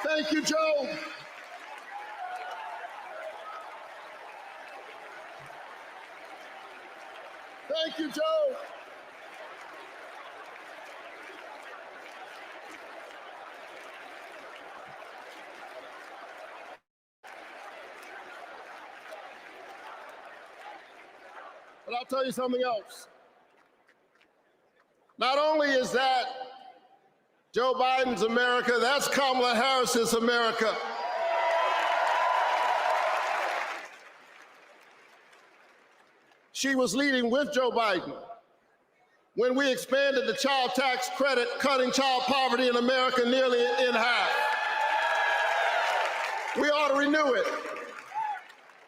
Thank you, Joe. Thank you, Joe. But I'll tell you something else. Not only is that Joe Biden's America, that's Kamala Harris's America. She was leading with Joe Biden when we expanded the child tax credit, cutting child poverty in America nearly in half. We ought to renew it.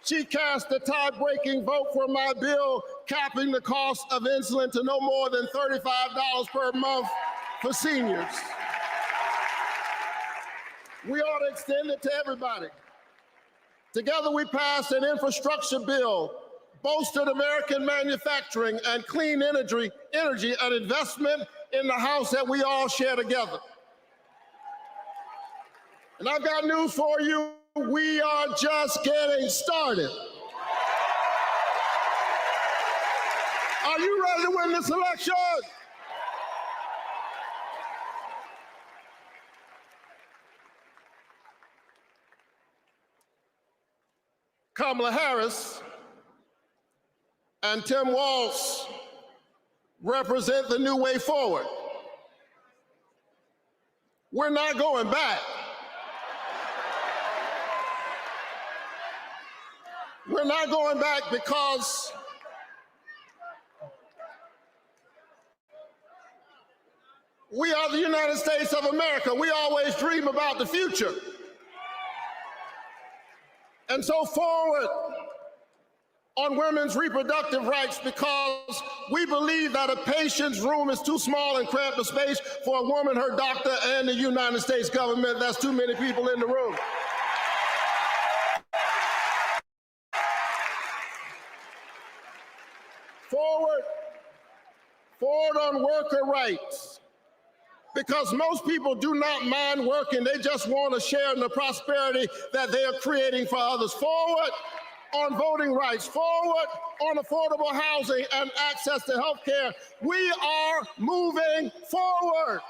She cast a tie-breaking vote for my bill capping the cost of insulin to no more than $35 per month for seniors. We ought to extend it to everybody. Together we passed an infrastructure bill, bolstered American manufacturing and clean energy, an investment in the house that we all share together. And I've got news for you. We are just getting started. Are you ready to win this election? Kamala Harris and Tim Walz represent the new way forward. We're not going back. We're not going back because we are the United States of America. We always dream about the future. And so forward on women's reproductive rights, because we believe that a patient's room is too small and cramped a space for a woman, her doctor, and the United States government. That's too many people in the room. forward on worker rights, because most people do not mind working. They just want to share in the prosperity that they are creating for others. Forward on voting rights, forward on affordable housing and access to health care. We are moving forward.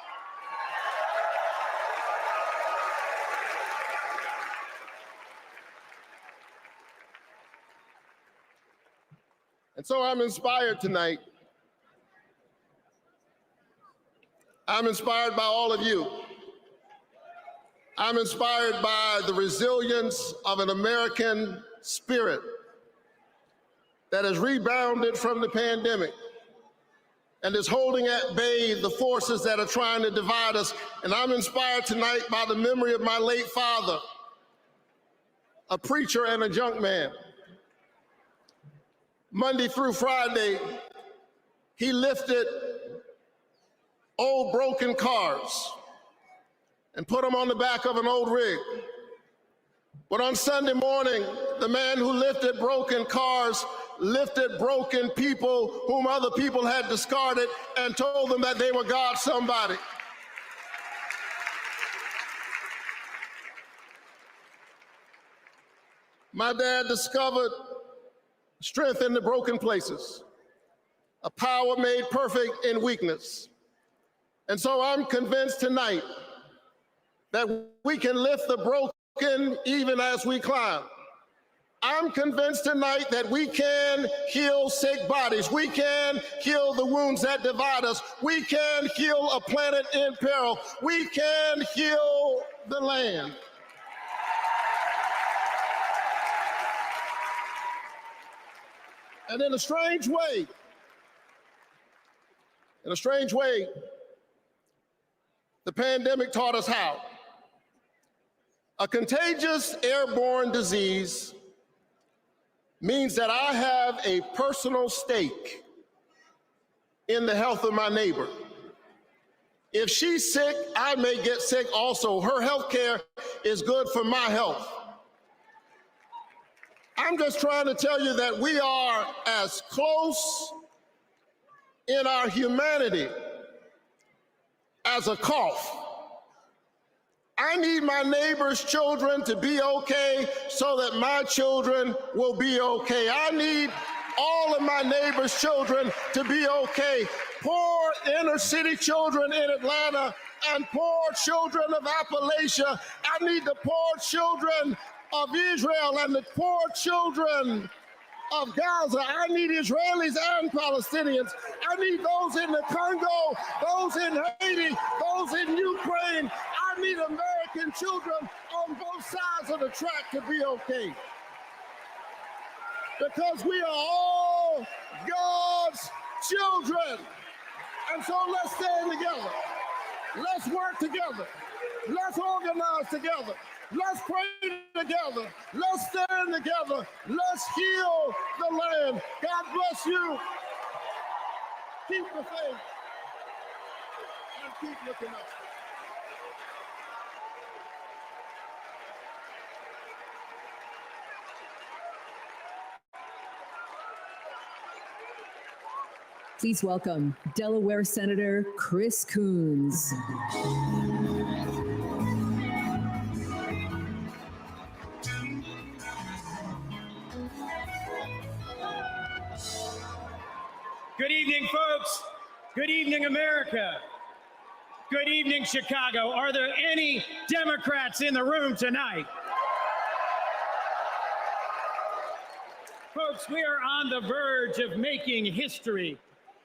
And so I'm inspired tonight. I'm inspired by all of you. I'm inspired by the resilience of an American spirit that has rebounded from the pandemic and is holding at bay the forces that are trying to divide us. And I'm inspired tonight by the memory of my late father, a preacher and a junk man. Monday through Friday, he lifted old broken cars and put them on the back of an old rig. But on Sunday morning, the man who lifted broken cars lifted broken people whom other people had discarded and told them that they were God's somebody. My dad discovered strength in the broken places, a power made perfect in weakness. And so I'm convinced tonight that we can lift the broken even as we climb. I'm convinced tonight that we can heal sick bodies. We can heal the wounds that divide us. We can heal a planet in peril. We can heal the land. And in a strange way, the pandemic taught us how. A contagious airborne disease means that I have a personal stake in the health of my neighbor. If she's sick, I may get sick also. Her health care is good for my health. I'm just trying to tell you that we are as close in our humanity as a cough. I need my neighbor's children to be okay so that my children will be okay. I need all of my neighbor's children to be okay. Poor inner city children in Atlanta and poor children of Appalachia. I need the poor children of Israel and the poor children of Gaza. I need Israelis and Palestinians. I need those in the Congo, those in Haiti, those in Ukraine. I need American children on both sides of the track to be okay. Because we are all God's children. And so let's stand together. Let's work together. Let's organize together. Let's pray together. Let's stand together. Let's heal the land. God bless you. Keep the faith and keep looking up. Please welcome Delaware Senator Chris Coons. Good evening, folks. Good evening, America. Good evening, Chicago. Are there any Democrats in the room tonight? Folks, we are on the verge of making history.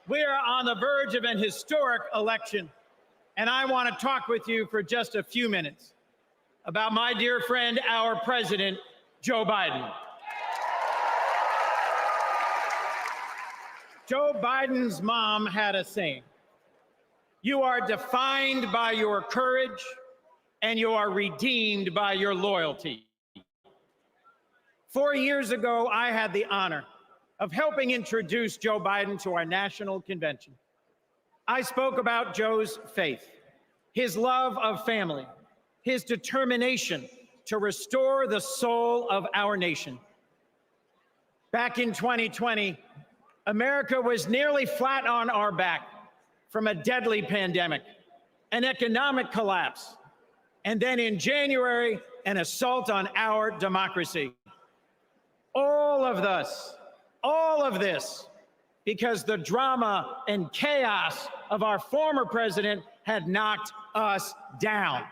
We are on the verge of an historic election. And I want to talk with you for just a few minutes about my dear friend, our president, Joe Biden. Joe Biden's mom had a saying: "You are defined by your courage and you are redeemed by your loyalty." 4 years ago, I had the honor of helping introduce Joe Biden to our national convention. I spoke about Joe's faith, his love of family, his determination to restore the soul of our nation. Back in 2020, America was nearly flat on our back from a deadly pandemic, an economic collapse, and then in January, an assault on our democracy. All of this, because the drama and chaos of our former president had knocked us down.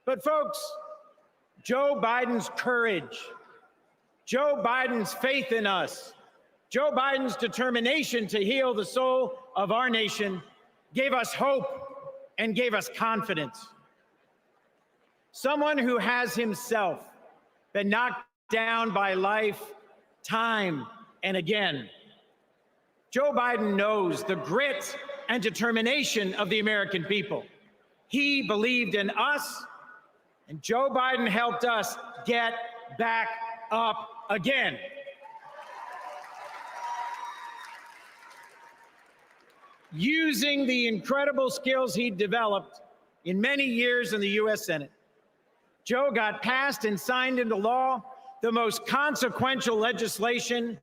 But folks, Joe Biden's courage, Joe Biden's faith in us, Joe Biden's determination to heal the soul of our nation gave us hope and gave us confidence. Someone who has himself been knocked down by life time and again. Joe Biden knows the grit and determination of the American people. He believed in us, and Joe Biden helped us get back up again. Using the incredible skills he developed in many years in the U.S. Senate, Joe got passed and signed into law the most consequential legislation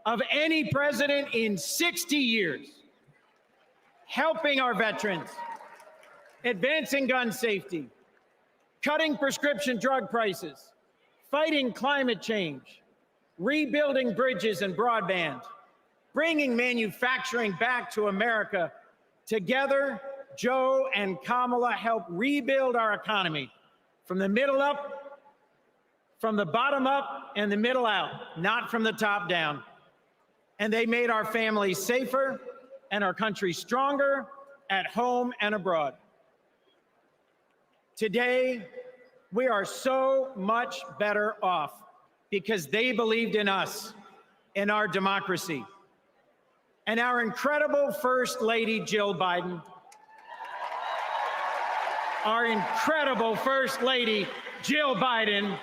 of any president in 60 years, helping our veterans, advancing gun safety, cutting prescription drug prices, fighting climate change, rebuilding bridges and broadband, bringing manufacturing back to America. Together, Joe and Kamala helped rebuild our economy from the middle up, from the bottom up, and the middle out, not from the top down. And they made our families safer and our country stronger at home and abroad. Today, we are so much better off because they believed in us, in our democracy. And our incredible First Lady, Jill Biden, our incredible First Lady, Jill Biden,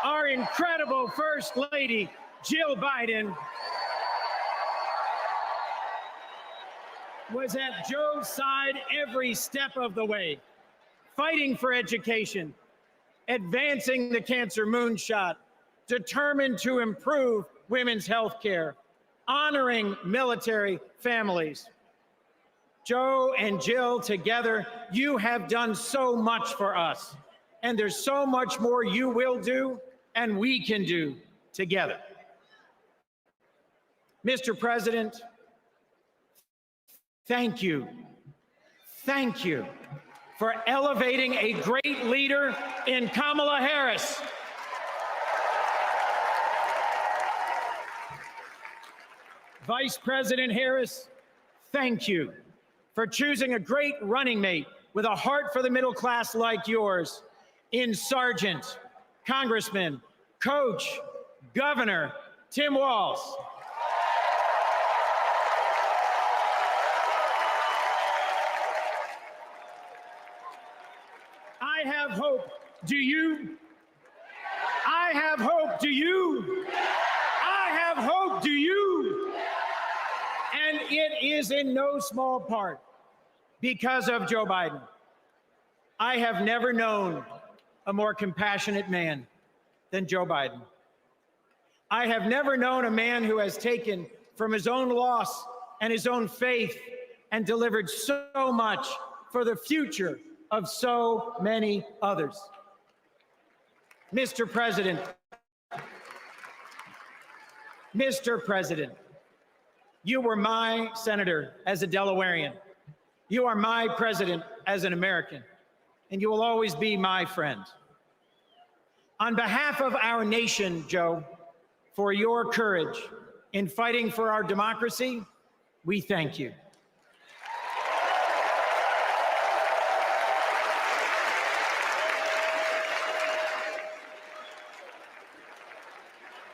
our incredible First Lady, Jill Biden, was at Joe's side every step of the way, fighting for education, advancing the cancer moonshot, determined to improve women's health care, honoring military families. Joe and Jill, together, you have done so much for us, and there's so much more you will do and we can do together. Mr. President, thank you. Thank you for elevating a great leader in Kamala Harris. Vice President Harris, thank you for choosing a great running mate with a heart for the middle class like yours in Sergeant, Congressman, Coach, Governor Tim Walz. I have hope. Do you? I have hope. Do you? I have hope. Do you? And it is in no small part because of Joe Biden. I have never known a more compassionate man than Joe Biden. I have never known a man who has taken from his own loss and his own faith and delivered so much for the future of so many others. Mr. President, you were my senator as a Delawarean. You are my president as an American, and you will always be my friend. On behalf of our nation, Joe, for your courage in fighting for our democracy, we thank you.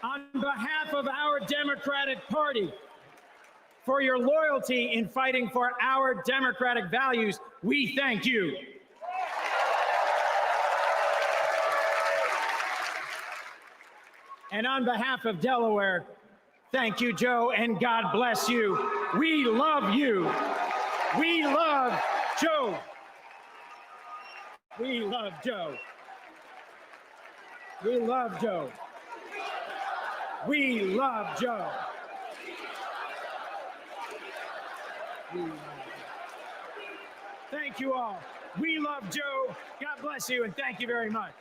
On behalf of our Democratic Party, for your loyalty in fighting for our democratic values, we thank you. And on behalf of Delaware, thank you, Joe, and God bless you. We love you. We love Joe. We love Joe. We love Joe. We love Joe. Thank you all. We love Joe. God bless you, and thank you very much.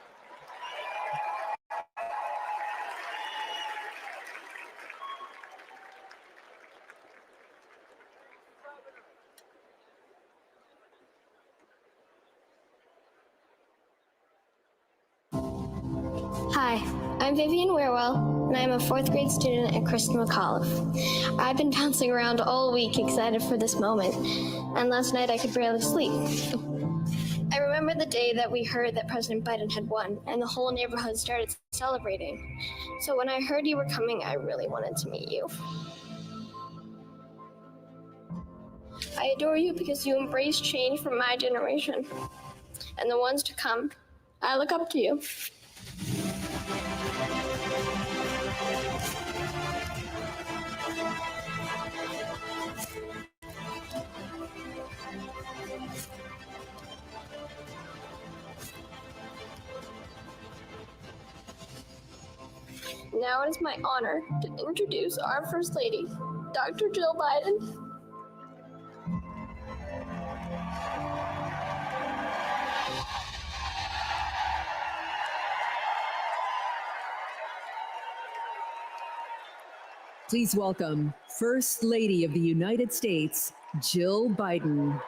Hi, I'm Vivian Weirwell, and I'm a 4th grade student at Kristen McAuliffe. I've been bouncing around all week excited for this moment, and last night I could barely sleep. I remember the day that we heard that President Biden had won, and the whole neighborhood started celebrating. So when I heard you were coming, I really wanted to meet you. I adore you because you embrace change from my generation and the ones to come. I look up to you. Now it is my honor to introduce our First Lady, Dr. Jill Biden. Please welcome First Lady of the United States, Jill Biden.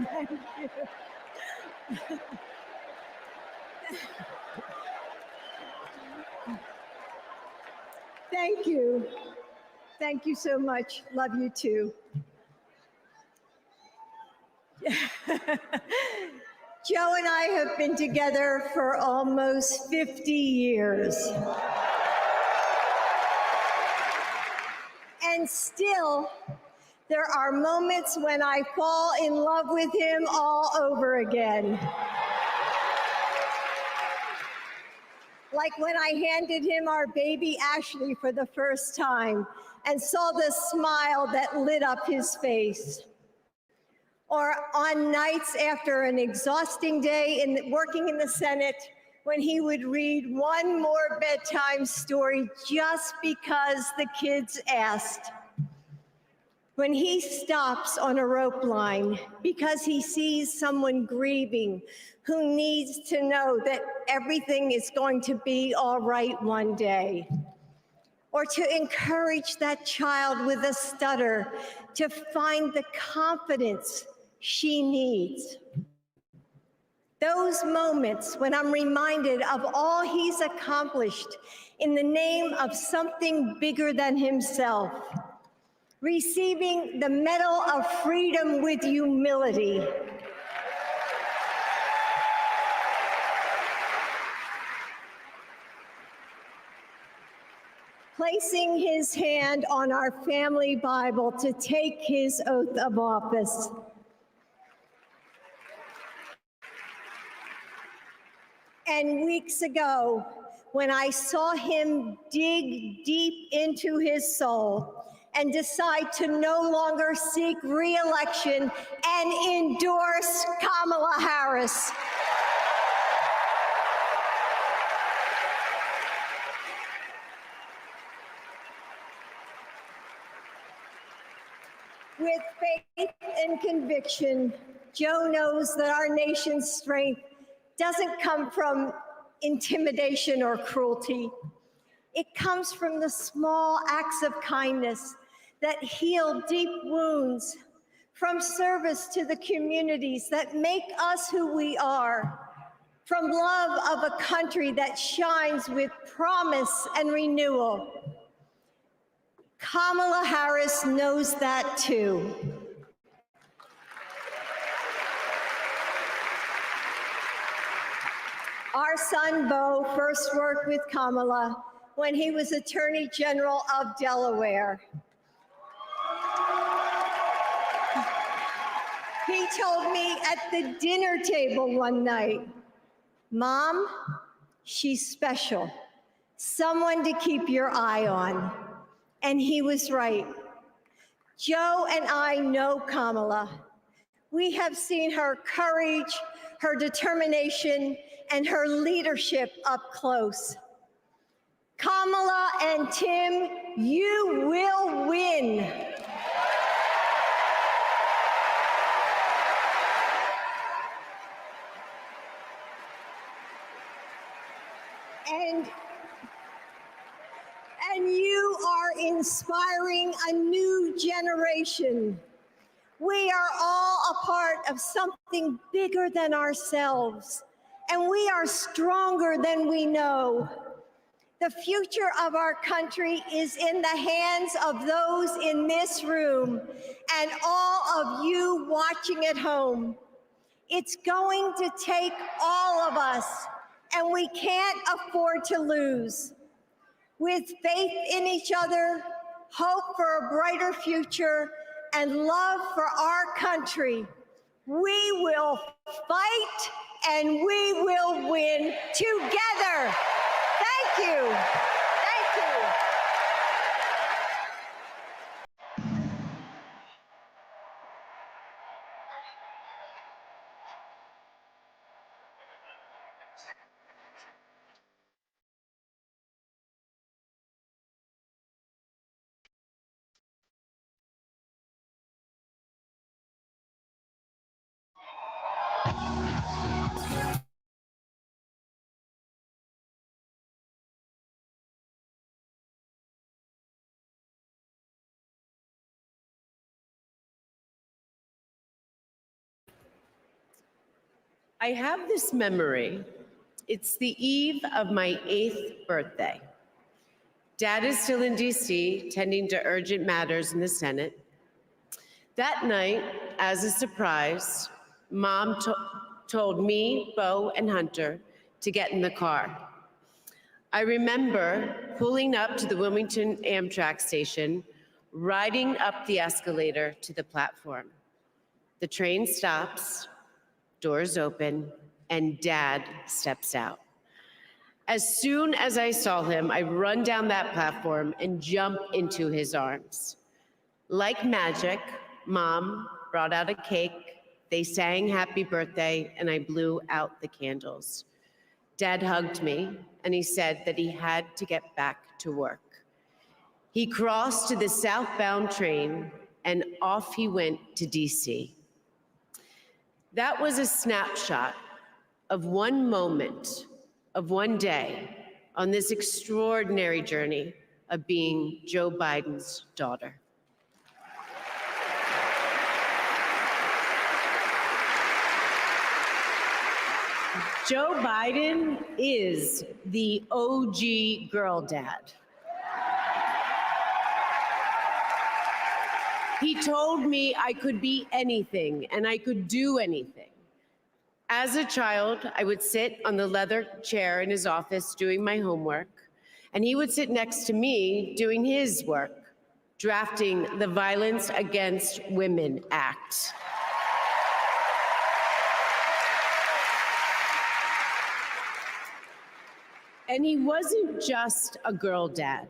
Thank you. Thank you. Thank you so much. Love you too. Joe and I have been together for almost 50 years. And still, there are moments when I fall in love with him all over again. Like when I handed him our baby Ashley for the first time and saw the smile that lit up his face. Or on nights after an exhausting day working in the Senate, when he would read one more bedtime story just because the kids asked. When he stops on a rope line because he sees someone grieving who needs to know that everything is going to be all right one day. Or to encourage that child with a stutter to find the confidence she needs. Those moments when I'm reminded of all he's accomplished in the name of something bigger than himself. Receiving the Medal of Freedom with humility. Placing his hand on our family Bible to take his oath of office. And weeks ago, when I saw him dig deep into his soul and decide to no longer seek re-election and endorse Kamala Harris. With faith and conviction, Joe knows that our nation's strength doesn't come from intimidation or cruelty. It comes from the small acts of kindness that heal deep wounds, from service to the communities that make us who we are, from love of a country that shines with promise and renewal. Kamala Harris knows that too. Our son, Bo, first worked with Kamala when he was Attorney General of Delaware. He told me at the dinner table one night, "Mom, she's special, someone to keep your eye on." And he was right. Joe and I know Kamala. We have seen her courage, her determination, and her leadership up close. Kamala and Tim, you will win. And you are inspiring a new generation. We are all a part of something bigger than ourselves, and we are stronger than we know. The future of our country is in the hands of those in this room and all of you watching at home. It's going to take all of us, and we can't afford to lose. With faith in each other, hope for a brighter future, and love for our country, we will fight and we will win together. Thank you. Thank you. I have this memory. It's the eve of my 8th birthday. Dad is still in DC, tending to urgent matters in the Senate. That night, as a surprise, Mom told me, Bo, and Hunter to get in the car. I remember pulling up to the Wilmington Amtrak station, riding up the escalator to the platform. The train stops, doors open, and Dad steps out. As soon as I saw him, I run down that platform and jump into his arms. Like magic, Mom brought out a cake, they sang happy birthday, and I blew out the candles. Dad hugged me, and he said that he had to get back to work. He crossed to the southbound train, and off he went to DC. That was a snapshot of one moment, of one day, on this extraordinary journey of being Joe Biden's daughter. Joe Biden is the OG girl dad. He told me I could be anything and I could do anything. As a child, I would sit on the leather chair in his office doing my homework, and he would sit next to me doing his work, drafting the Violence Against Women Act. And he wasn't just a girl dad.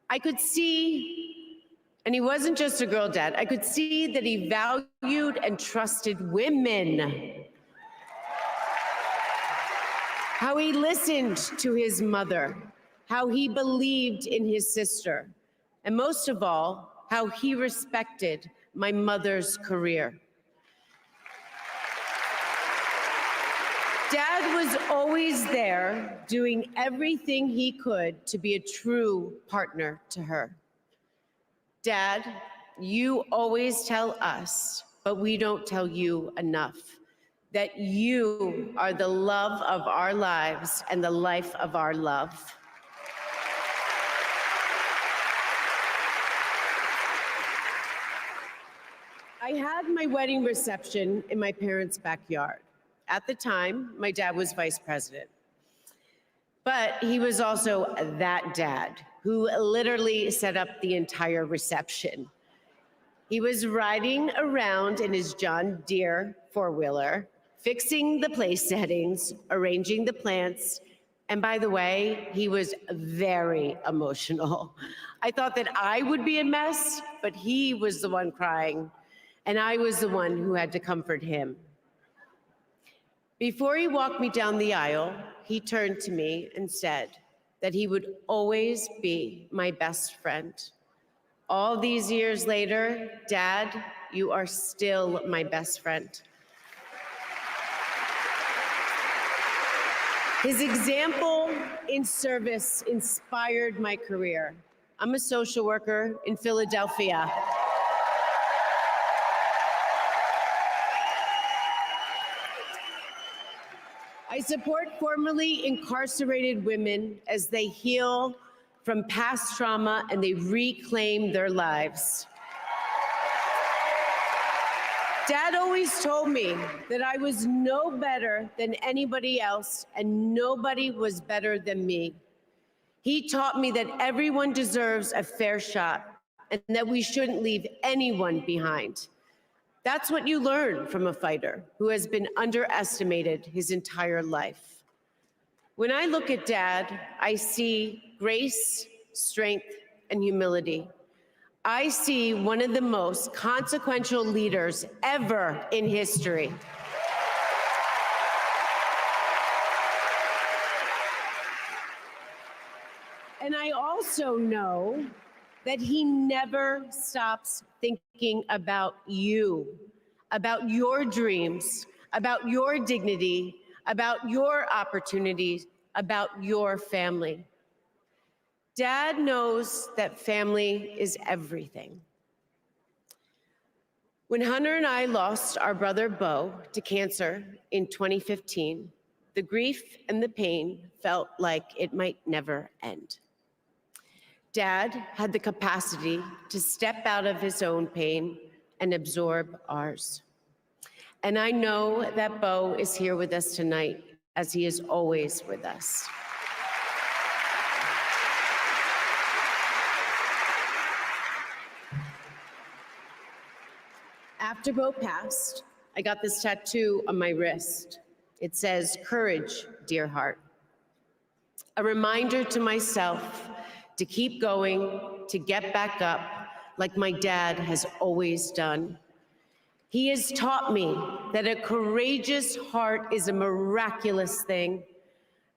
I could see, and he wasn't just a girl dad, I could see that he valued and trusted women. How he listened to his mother, how he believed in his sister, and most of all, how he respected my mother's career. Dad was always there, doing everything he could to be a true partner to her. Dad, you always tell us, but we don't tell you enough, that you are the love of our lives and the life of our love. I had my wedding reception in my parents' backyard. At the time, my dad was vice president. But he was also that dad who literally set up the entire reception. He was riding around in his John Deere four-wheeler, fixing the place settings, arranging the plants, and by the way, he was very emotional. I thought that I would be a mess, but he was the one crying, and I was the one who had to comfort him. Before he walked me down the aisle, he turned to me and said that he would always be my best friend. All these years later, Dad, you are still my best friend. His example in service inspired my career. I'm a social worker in Philadelphia. I support formerly incarcerated women as they heal from past trauma and they reclaim their lives. Dad always told me that I was no better than anybody else and nobody was better than me. He taught me that everyone deserves a fair shot and that we shouldn't leave anyone behind. That's what you learn from a fighter who has been underestimated his entire life. When I look at Dad, I see grace, strength, and humility. I see one of the most consequential leaders ever in history. And I also know that he never stops thinking about you, about your dreams, about your dignity, about your opportunities, about your family. Dad knows that family is everything. When Hunter and I lost our brother Bo to cancer in 2015, the grief and the pain felt like it might never end. Dad had the capacity to step out of his own pain and absorb ours. And I know that Bo is here with us tonight, as he is always with us. After Bo passed, I got this tattoo on my wrist. It says, "Courage, dear heart." A reminder to myself to keep going, to get back up, like my dad has always done. He has taught me that a courageous heart is a miraculous thing.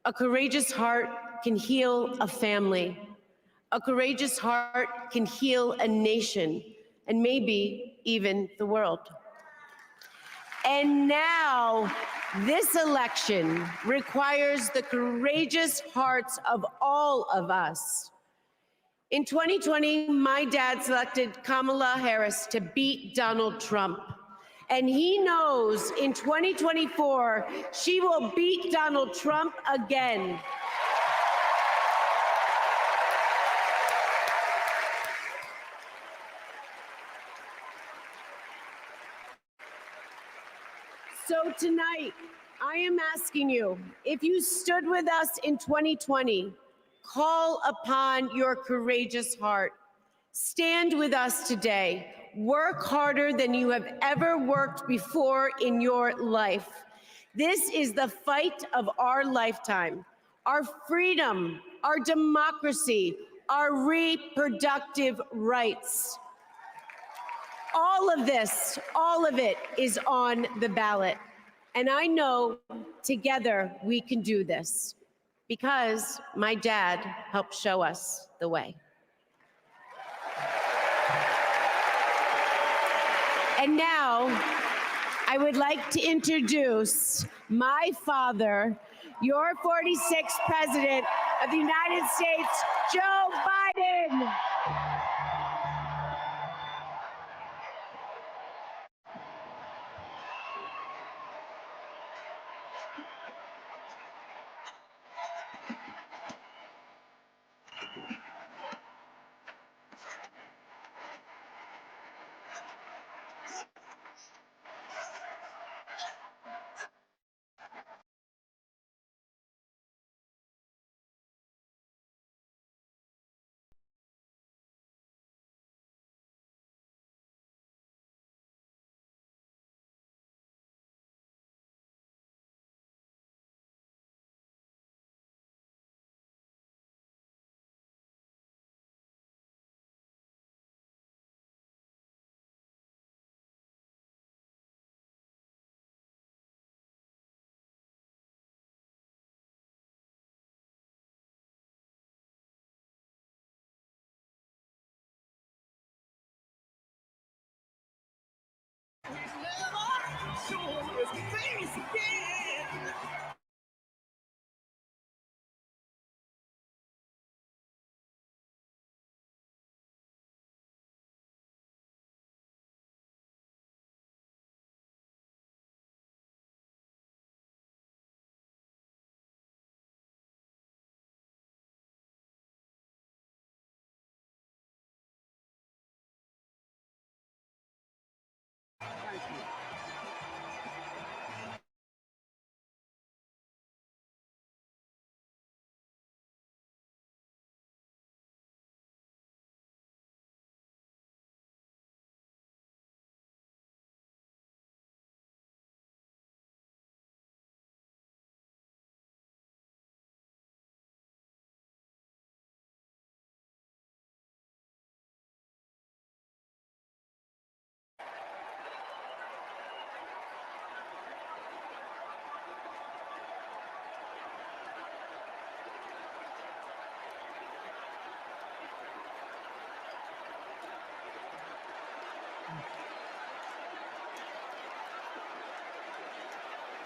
A courageous heart can heal a family. A courageous heart can heal a nation, and maybe even the world. And now, this election requires the courageous hearts of all of us. In 2020, my dad selected Kamala Harris to beat Donald Trump. And he knows in 2024, she will beat Donald Trump again. So tonight, I am asking you, if you stood with us in 2020, call upon your courageous heart. Stand with us today. Work harder than you have ever worked before in your life. This is the fight of our lifetime. Our freedom, our democracy, our reproductive rights. All of this, all of it is on the ballot. And I know together we can do this because my dad helped show us the way. And now I would like to introduce my father, your 46th President of the United States, Joe Biden. show his face again.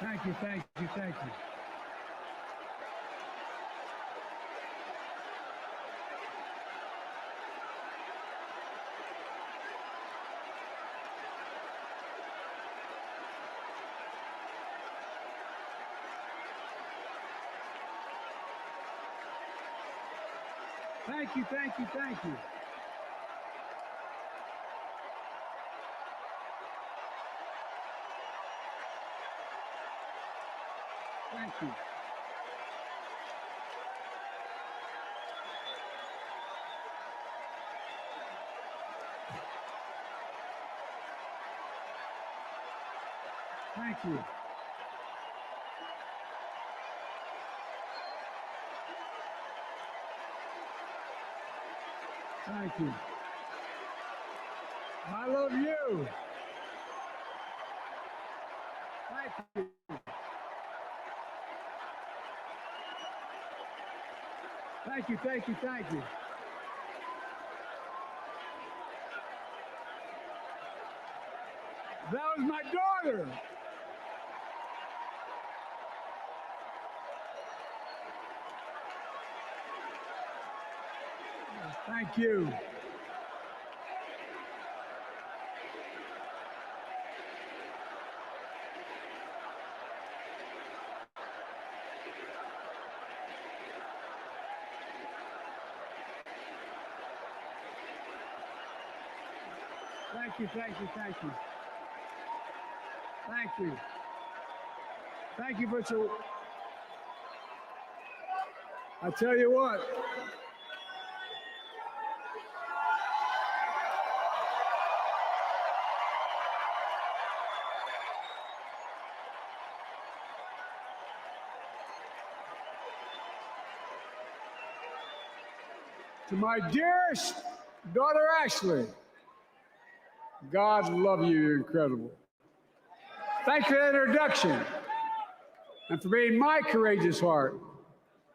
Thank you, thank you, thank you. Thank you, thank you, thank you. Thank you. Thank you. Thank you. I love you. Thank you. Thank you, thank you, thank you. That was my daughter. Thank you. Thank you, thank you, thank you. Thank you. Thank you for so. I tell you what. To my dearest daughter, Ashley, God love you, you're incredible. Thanks for that introduction and for being my courageous heart,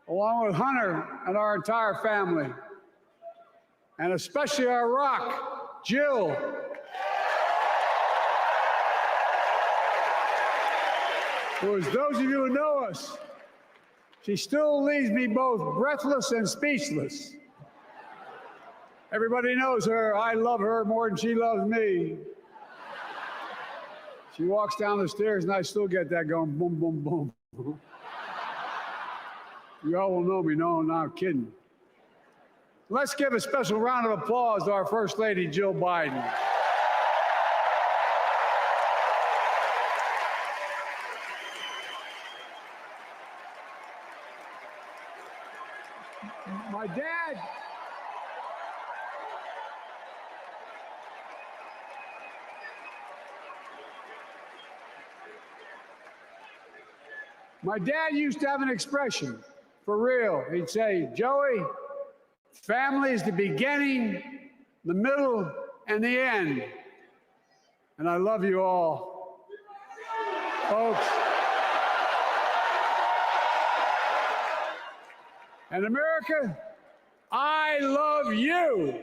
along with Hunter and our entire family, and especially our rock, Jill. Who, as those of you who know us, she still leaves me both breathless and speechless. Everybody knows her. I love her more than she loves me. She walks down the stairs and I still get that going boom, boom, boom. You all will know me. No, I'm not kidding. Let's give a special round of applause to our First Lady, Jill Biden. My dad used to have an expression, for real. He'd say, Joey, family is the beginning, the middle, and the end. And I love you all. Folks. And America, I love you.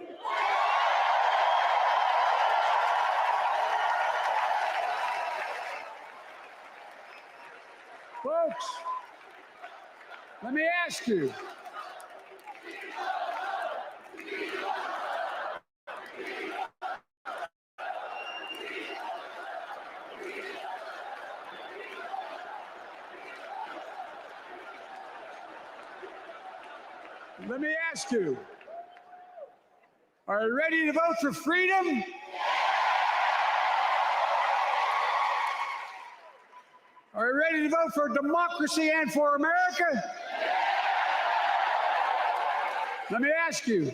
Folks, let me ask you. Let me ask you, are you ready to vote for freedom? Are you ready to vote for democracy and for America? Let me ask you,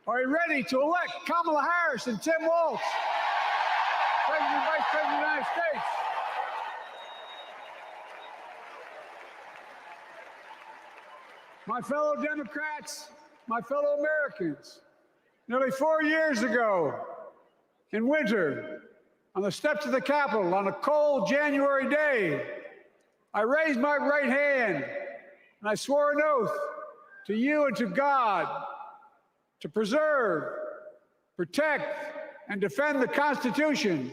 are you ready to elect Kamala Harris and Tim Walz, President and Vice President of the United States? My fellow Democrats, my fellow Americans, nearly 4 years ago, in winter, on the steps of the Capitol, on a cold January day, I raised my right hand and I swore an oath to you and to God to preserve, protect, and defend the Constitution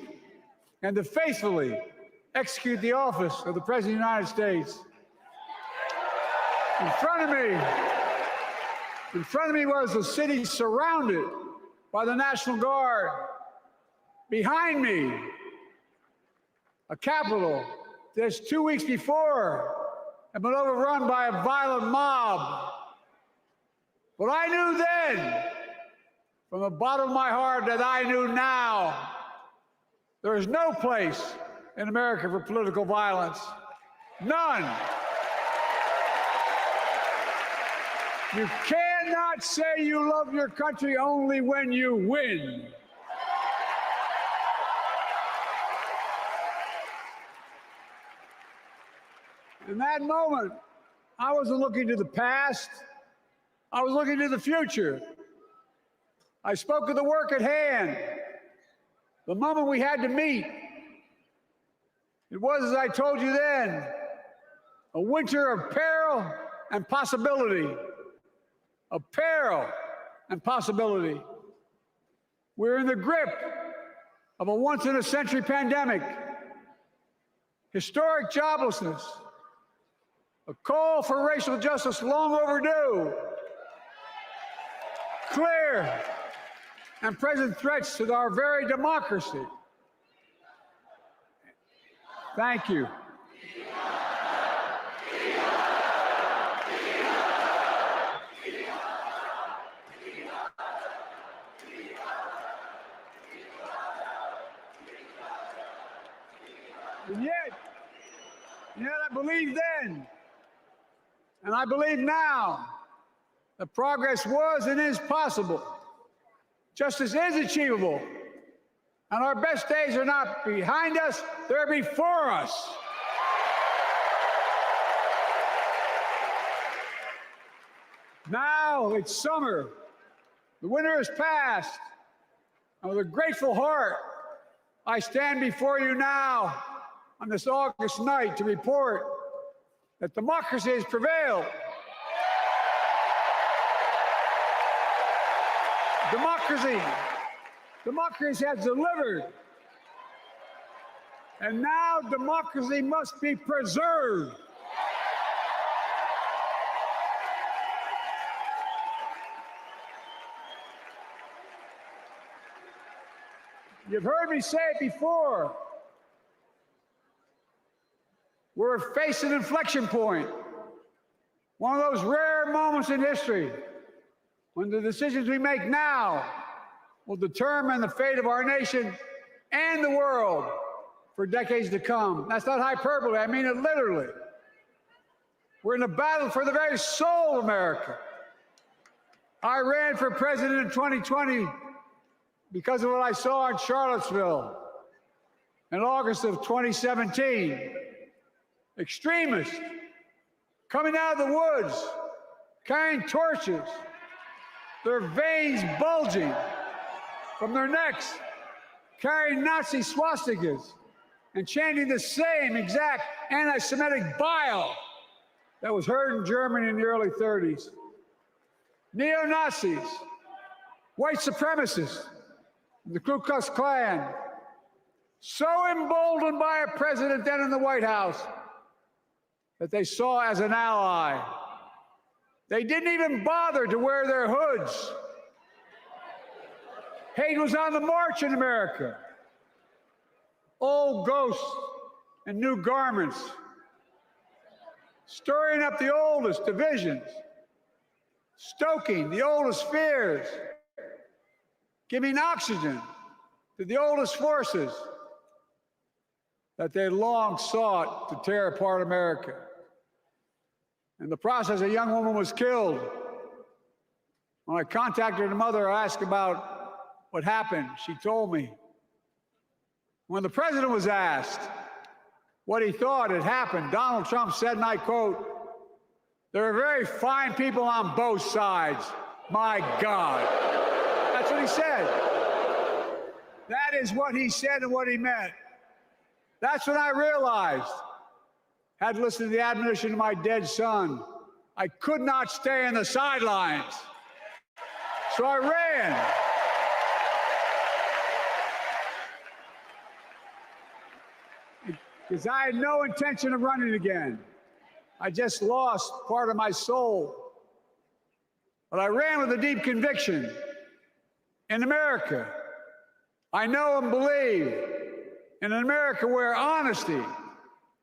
and to faithfully execute the office of the President of the United States. In front of me was a city surrounded by the National Guard. Behind me, a Capitol that 2 weeks before had been overrun by a violent mob. But I knew then, from the bottom of my heart, that I knew now, there is no place in America for political violence. None. You cannot say you love your country only when you win. In that moment, I wasn't looking to the past. I was looking to the future. I spoke of the work at hand, the moment we had to meet. It was, as I told you then, a winter of peril and possibility. Of peril and possibility. We're in the grip of a once-in-a-century pandemic, historic joblessness, a call for racial justice long overdue, clear and present threats to our very democracy. Thank you. And yet I believed then, and I believe now, that progress was and is possible. Justice is achievable, and our best days are not behind us, they're before us. Now it's summer, the winter is past, and with a grateful heart, I stand before you now on this August night to report that democracy has prevailed. Democracy has delivered. And now democracy must be preserved. You've heard me say it before. We're facing an inflection point, one of those rare moments in history when the decisions we make now will determine the fate of our nation and the world for decades to come. That's not hyperbole, I mean it literally. We're in a battle for the very soul of America. I ran for president in 2020 because of what I saw in Charlottesville in August of 2017. Extremists coming out of the woods, carrying torches, their veins bulging from their necks, carrying Nazi swastikas, and chanting the same exact anti-Semitic bile that was heard in Germany in the early 30s. Neo-Nazis, white supremacists, the Ku Klux Klan, so emboldened by a president then in the White House that they saw as an ally. They didn't even bother to wear their hoods. Hate was on the march in America. Old ghosts and new garments, stirring up the oldest divisions, stoking the oldest fears, giving oxygen to the oldest forces that they long sought to tear apart America. In the process, a young woman was killed. When I contacted her mother, I asked about what happened. She told me. When the president was asked what he thought had happened, Donald Trump said, and I quote, "There are very fine people on both sides. My God." That's what he said. That is what he said and what he meant. That's when I realized, had listened to the admonition of my dead son, I could not stay on the sidelines. So I ran. Because I had no intention of running again. I just lost part of my soul. But I ran with a deep conviction. In America, I know and believe in an America where honesty,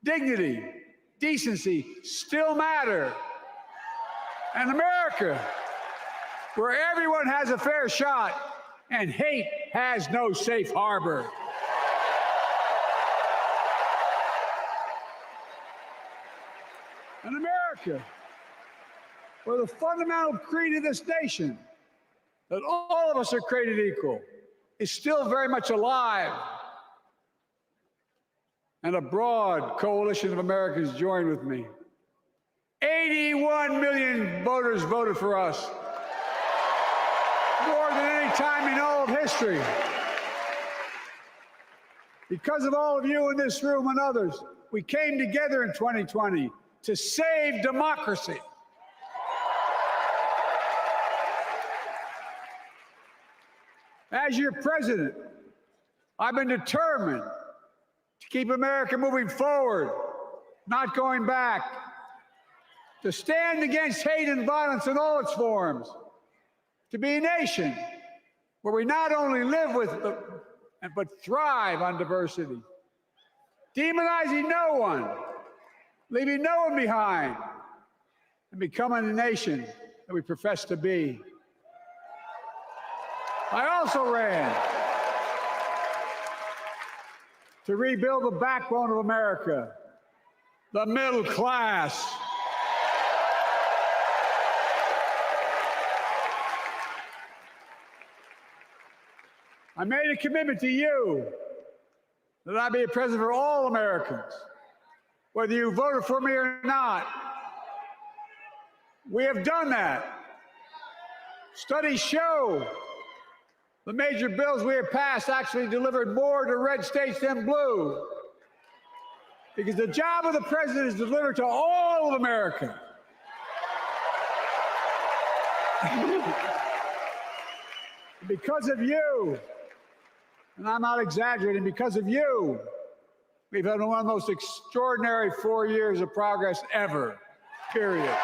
dignity, decency still matter. An America where everyone has a fair shot and hate has no safe harbor. An America where the fundamental creed of this nation, that all of us are created equal, is still very much alive. And a broad coalition of Americans joined with me. 81 million voters voted for us, more than any time in all of history. Because of all of you in this room and others, we came together in 2020 to save democracy. As your president, I've been determined to keep America moving forward, not going back, to stand against hate and violence in all its forms, to be a nation where we not only live with but thrive on diversity, demonizing no one, leaving no one behind, and becoming a nation that we profess to be. I also ran to rebuild the backbone of America, the middle class. I made a commitment to you that I be a president for all Americans, whether you voted for me or not. We have done that. Studies show the major bills we have passed actually delivered more to red states than blue, because the job of the president is to deliver to all of America. Because of you, and I'm not exaggerating, because of you, we've had one of the most extraordinary 4 years of progress ever, period.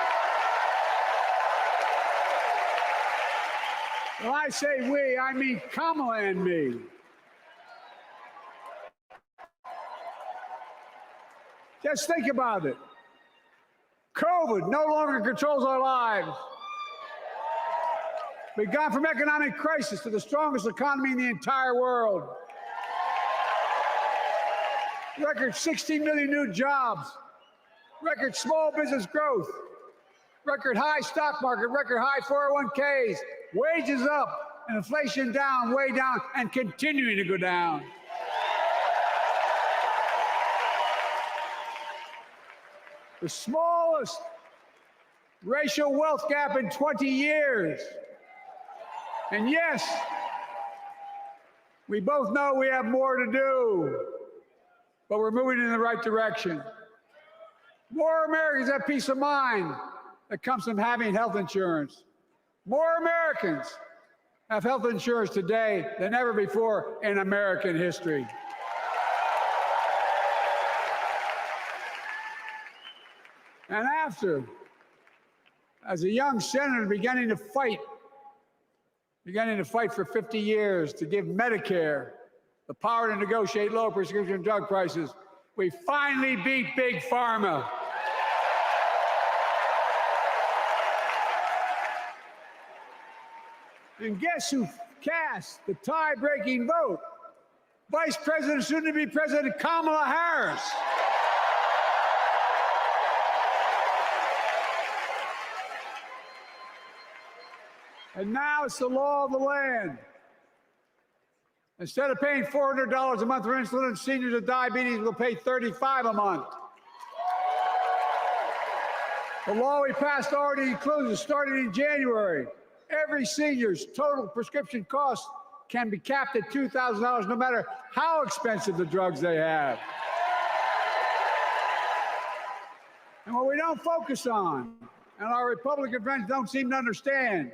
When I say we, I mean Kamala and me. Just think about it. COVID no longer controls our lives. We've gone from economic crisis to the strongest economy in the entire world. Record 16 million new jobs. Record small business growth. Record high stock market. Record high 401ks. Wages up and inflation down, way down, and continuing to go down. The smallest racial wealth gap in 20 years. And yes, we both know we have more to do, but we're moving in the right direction. More Americans have peace of mind that comes from having health insurance. More Americans have health insurance today than ever before in American history. And after, as a young senator beginning to fight for 50 years to give Medicare the power to negotiate low prescription drug prices, we finally beat Big Pharma. And guess who cast the tie-breaking vote? Vice President, soon-to-be President Kamala Harris. And now it's the law of the land. Instead of paying $400 a month for insulin, seniors with diabetes will pay $35 a month. The law we passed already includes, starting in January, every senior's total prescription cost can be capped at $2,000 no matter how expensive the drugs they have. And what we don't focus on, and our Republican friends don't seem to understand,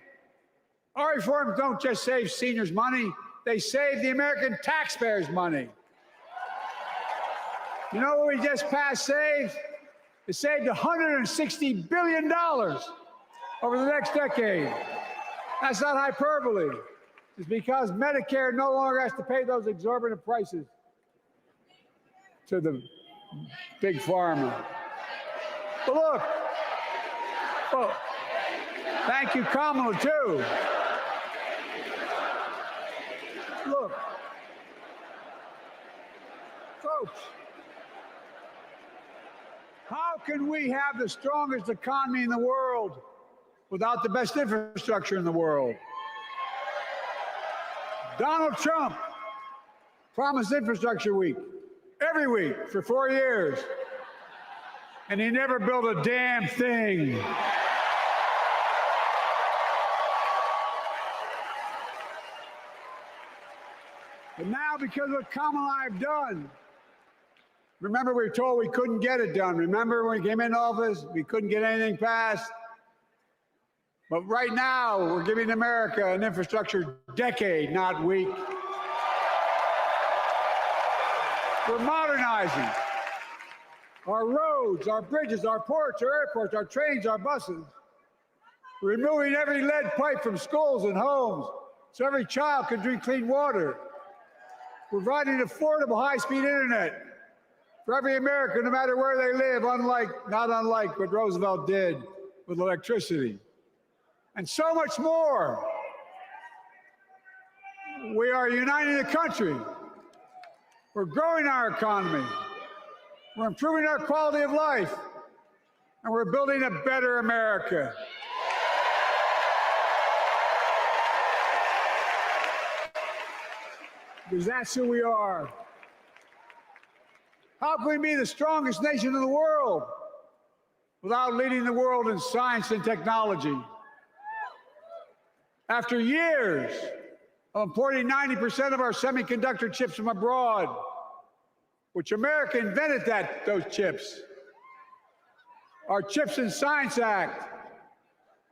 our reforms don't just save seniors money, they save the American taxpayers money. You know what we just passed saved? It saved $160 billion over the next decade. That's not hyperbole. It's because Medicare no longer has to pay those exorbitant prices to the big pharma. But look, oh, thank you, Kamala, too. Look, folks, how can we have the strongest economy in the world without the best infrastructure in the world? Donald Trump promised Infrastructure Week every week for 4 years, and he never built a damn thing. But now, because of what Kamala and I have done, remember we were told we couldn't get it done. Remember when we came into office, we couldn't get anything passed? But right now, we're giving America an infrastructure decade, not week. We're modernizing our roads, our bridges, our ports, our airports, our trains, our buses. We're removing every lead pipe from schools and homes so every child can drink clean water. We're providing affordable high-speed internet for every American, no matter where they live, not unlike what Roosevelt did with electricity. And so much more. We are uniting the country. We're growing our economy. We're improving our quality of life. And we're building a better America. Because that's who we are. How can we be the strongest nation in the world without leading the world in science and technology? After years of importing 90% of our semiconductor chips from abroad, which America invented those chips, our Chips and Science Act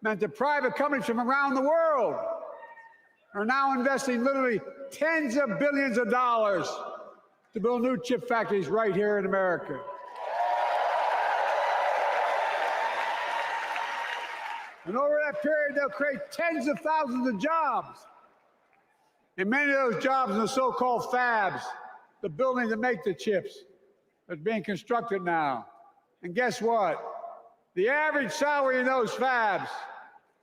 meant that private companies from around the world are now investing literally tens of billions of dollars to build new chip factories right here in America. And over that period, they'll create tens of thousands of jobs. And many of those jobs in the so-called fabs, the buildings that make the chips, that's being constructed now. And guess what? The average salary in those fabs,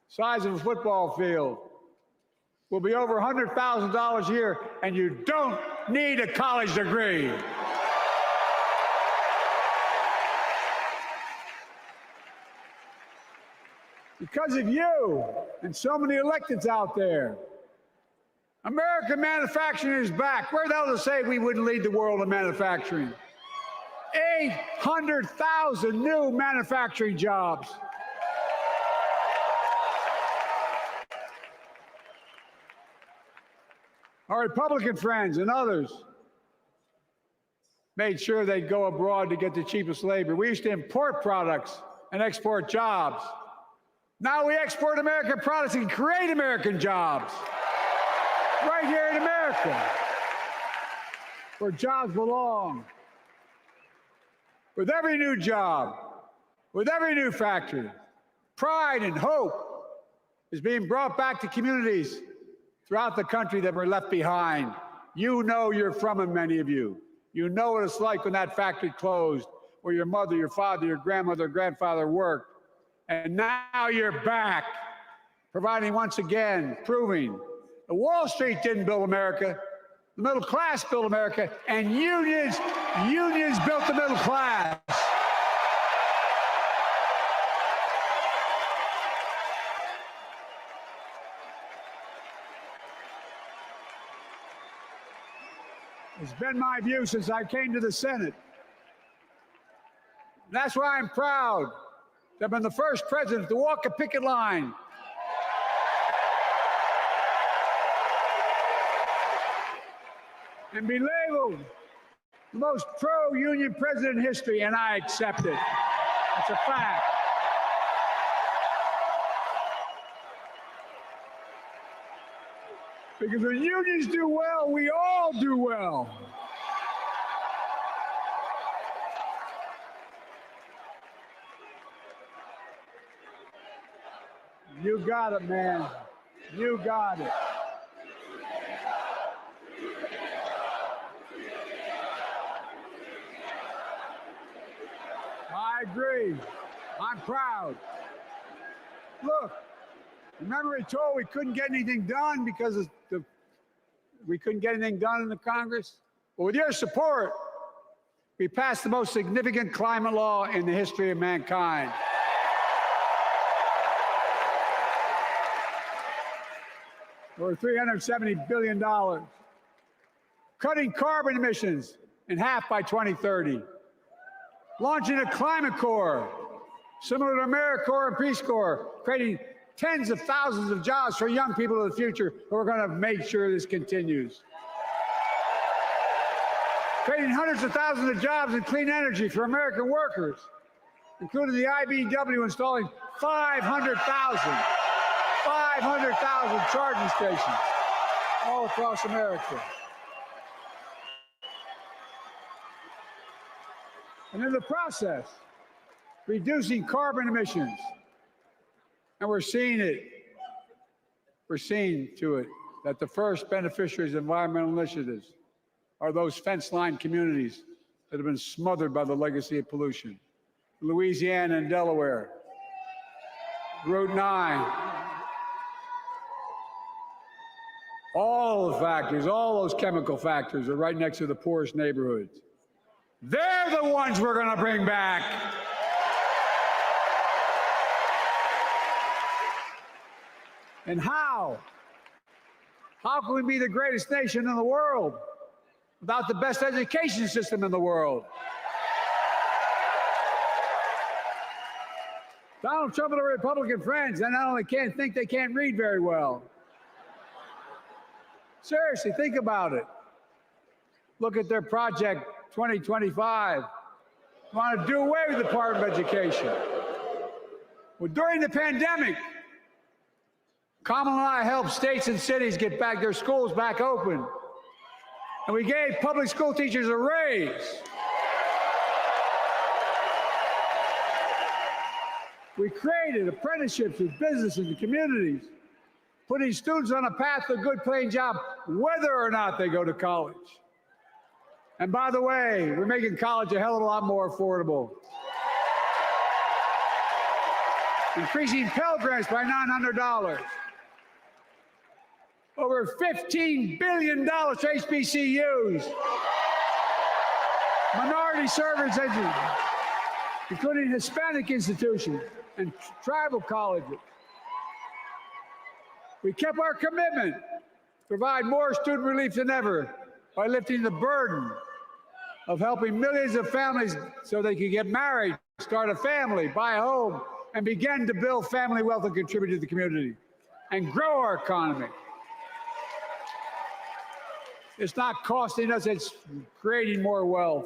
size of a football field, will be over $100,000 a year, and you don't need a college degree. Because of you and so many electeds out there, American manufacturing is back. Where the hell does it say we wouldn't lead the world in manufacturing? 800,000 new manufacturing jobs. Our Republican friends and others made sure they'd go abroad to get the cheapest labor. We used to import products and export jobs. Now we export American products and create American jobs right here in America, where jobs belong. With every new job, With every new factory, pride and hope is being brought back to communities throughout the country that were left behind. You know you're from them, many of you. You know what it's like when that factory closed, where your mother, your father, your grandmother, grandfather worked. And now you're back, providing once again, proving that Wall Street didn't build America, the middle class built America, and unions built the middle class. It's been my view since I came to the Senate. That's why I'm proud to have been the first president to walk a picket line and be labeled the most pro-union president in history, and I accept it. That's a fact. Because when unions do well, we all do well. You got it, man. You got it. I agree. I'm proud. Look, remember we told we couldn't get anything done because we couldn't get anything done in the Congress? Well, with your support, we passed the most significant climate law in the history of mankind. Over $370 billion. Cutting carbon emissions in half by 2030. Launching a climate corps, similar to AmeriCorps and Peace Corps, creating tens of thousands of jobs for young people of the future who are going to make sure this continues. Creating hundreds of thousands of jobs in clean energy for American workers, including the IBEW installing 500,000 charging stations all across America. And in the process, reducing carbon emissions. And we're seeing it. We're seeing to it that the first beneficiaries of environmental initiatives are those fence-line communities that have been smothered by the legacy of pollution. Louisiana and Delaware, Route 9, all the factories, all those chemical factories are right next to the poorest neighborhoods. They're the ones we're going to bring back. And how? How can we be the greatest nation in the world without the best education system in the world? Donald Trump and the Republican friends, they not only can't think, they can't read very well. Seriously, think about it. Look at their Project 2025. They want to do away with the Department of Education. Well, during the pandemic, Kamala and I helped states and cities get back their schools back open. And we gave public school teachers a raise. We created apprenticeships with businesses and communities, putting students on a path to a good paying job, whether or not they go to college. And by the way, we're making college a hell of a lot more affordable. Increasing Pell Grants by $900. Over $15 billion to HBCUs. Minority service education, including Hispanic institutions and tribal colleges. We kept our commitment to provide more student relief than ever by lifting the burden of helping millions of families so they could get married, start a family, buy a home, and begin to build family wealth and contribute to the community and grow our economy. It's not costing us, it's creating more wealth.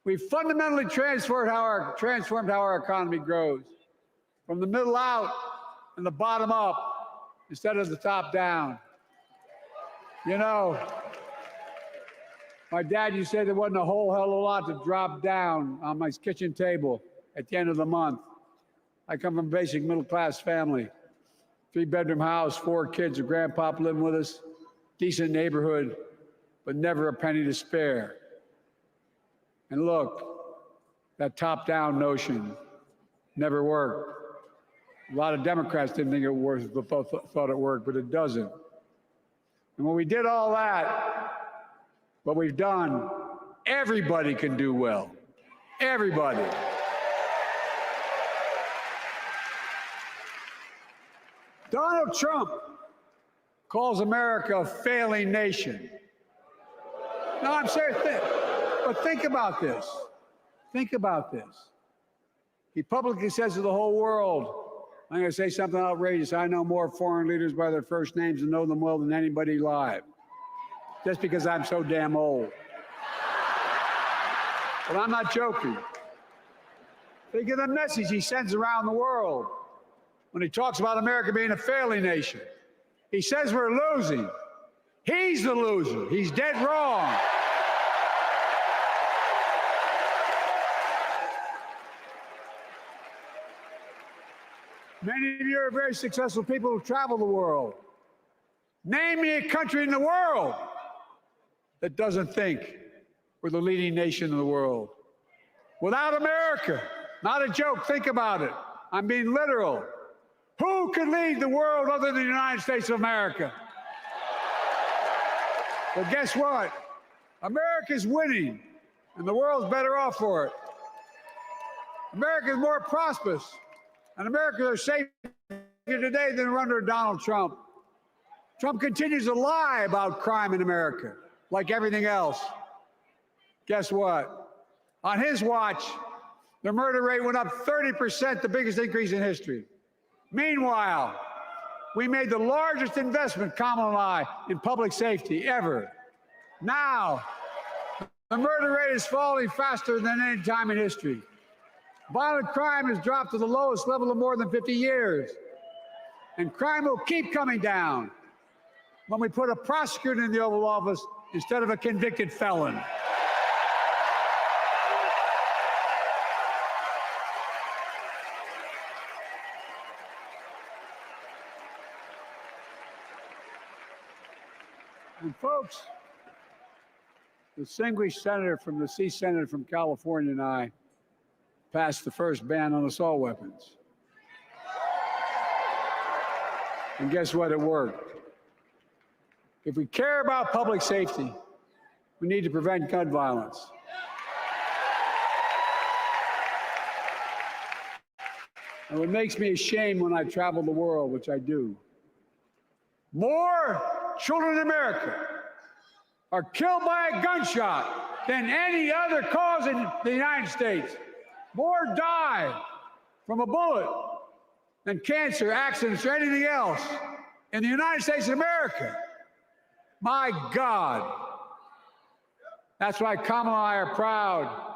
We've fundamentally transformed how our economy grows, from the middle out and the bottom up instead of the top down. You know, my dad used to say there wasn't a whole hell of a lot to drop down on my kitchen table. at the end of the month. I come from a basic middle-class family, 3-bedroom house, 4 kids, a grandpop living with us, decent neighborhood, but never a penny to spare. And look, that top-down notion never worked. A lot of Democrats didn't think it worked, but thought it worked, but it doesn't. And when we did all that, what we've done, everybody can do well. Everybody. Donald Trump calls America a failing nation. No, I'm serious. But think about this. Think about this. He publicly says to the whole world, I'm going to say something outrageous. I know more foreign leaders by their first names and know them well than anybody alive. Just because I'm so damn old. But I'm not joking. Think of the message he sends around the world when he talks about America being a failing nation. He says we're losing. He's the loser. He's dead wrong. Many of you are very successful people who travel the world. Name me a country in the world that doesn't think we're the leading nation in the world. Without America, not a joke, think about it. I'm being literal. Who could lead the world other than the United States of America? Well, guess what? America's winning, and the world's better off for it. America's more prosperous, and Americans are safer today than under Donald Trump. Trump continues to lie about crime in America, like everything else. Guess what? On his watch, the murder rate went up 30%, the biggest increase in history. Meanwhile, we made the largest investment, Kamala and I, in public safety ever. Now, the murder rate is falling faster than any time in history. Violent crime has dropped to the lowest level in more than 50 years. And crime will keep coming down when we put a prosecutor in the Oval Office instead of a convicted felon. And folks, the distinguished senator from the C Senate from California and I passed the first ban on assault weapons. And guess what? It worked. If we care about public safety, we need to prevent gun violence. And what makes me ashamed when I travel the world, which I do, more children in America are killed by a gunshot than any other cause in the United States. More die from a bullet than cancer, accidents, or anything else in the United States of America. My God. That's why Kamala and I are proud.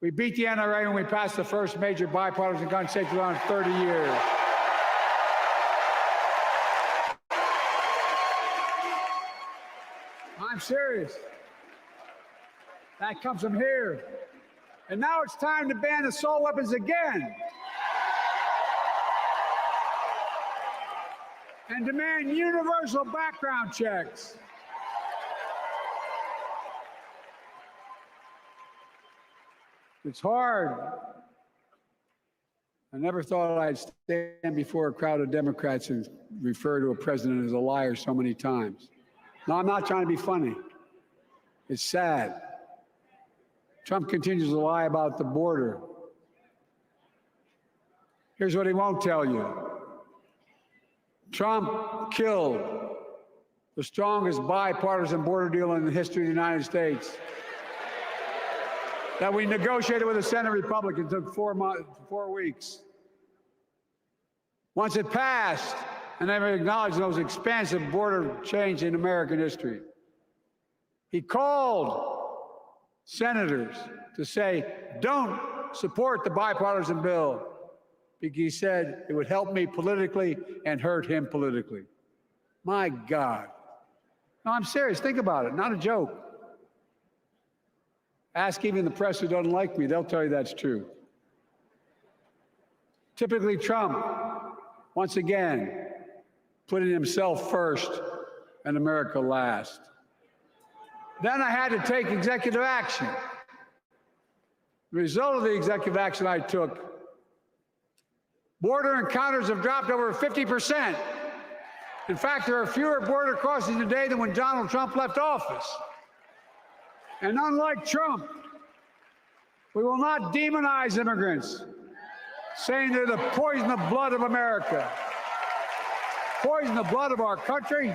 We beat the NRA when we passed the first major bipartisan gun safety law in 30 years. I'm serious. That comes from here. And now it's time to ban assault weapons again. And demand universal background checks. It's hard. I never thought I'd stand before a crowd of Democrats and refer to a president as a liar so many times. No, I'm not trying to be funny. It's sad. Trump continues to lie about the border. Here's what he won't tell you. Trump killed the strongest bipartisan border deal in the history of the United States that we negotiated with the Senate Republicans. Took 4 weeks. Once it passed, and they acknowledged the most expansive border change in American history. He called senators to say, don't support the bipartisan bill, because he said it would help me politically and hurt him politically. My God. No, I'm serious. Think about it. Not a joke. Ask even the press who doesn't like me. They'll tell you that's true. Typically Trump, once again, putting himself first and America last. Then I had to take executive action. The result of the executive action I took, border encounters have dropped over 50%. In fact, there are fewer border crossings today than when Donald Trump left office. And unlike Trump, we will not demonize immigrants, saying they're the poison of blood of America, poison the blood of our country.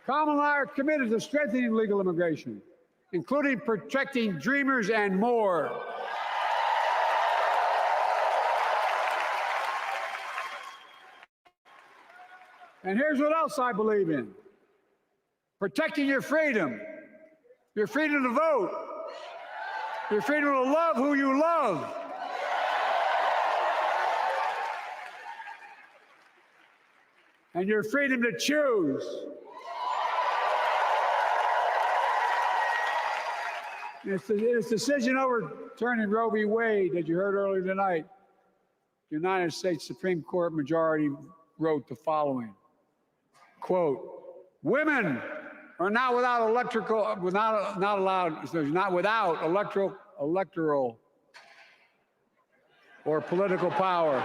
Kamala and I are committed to strengthening legal immigration, including protecting dreamers and more. And here's what else I believe in: protecting your freedom to vote, your freedom to love who you love, and your freedom to choose. Its decision overturning Roe v. Wade that you heard earlier tonight, the United States Supreme Court majority wrote the following, quote, "Women are not without electoral or political power."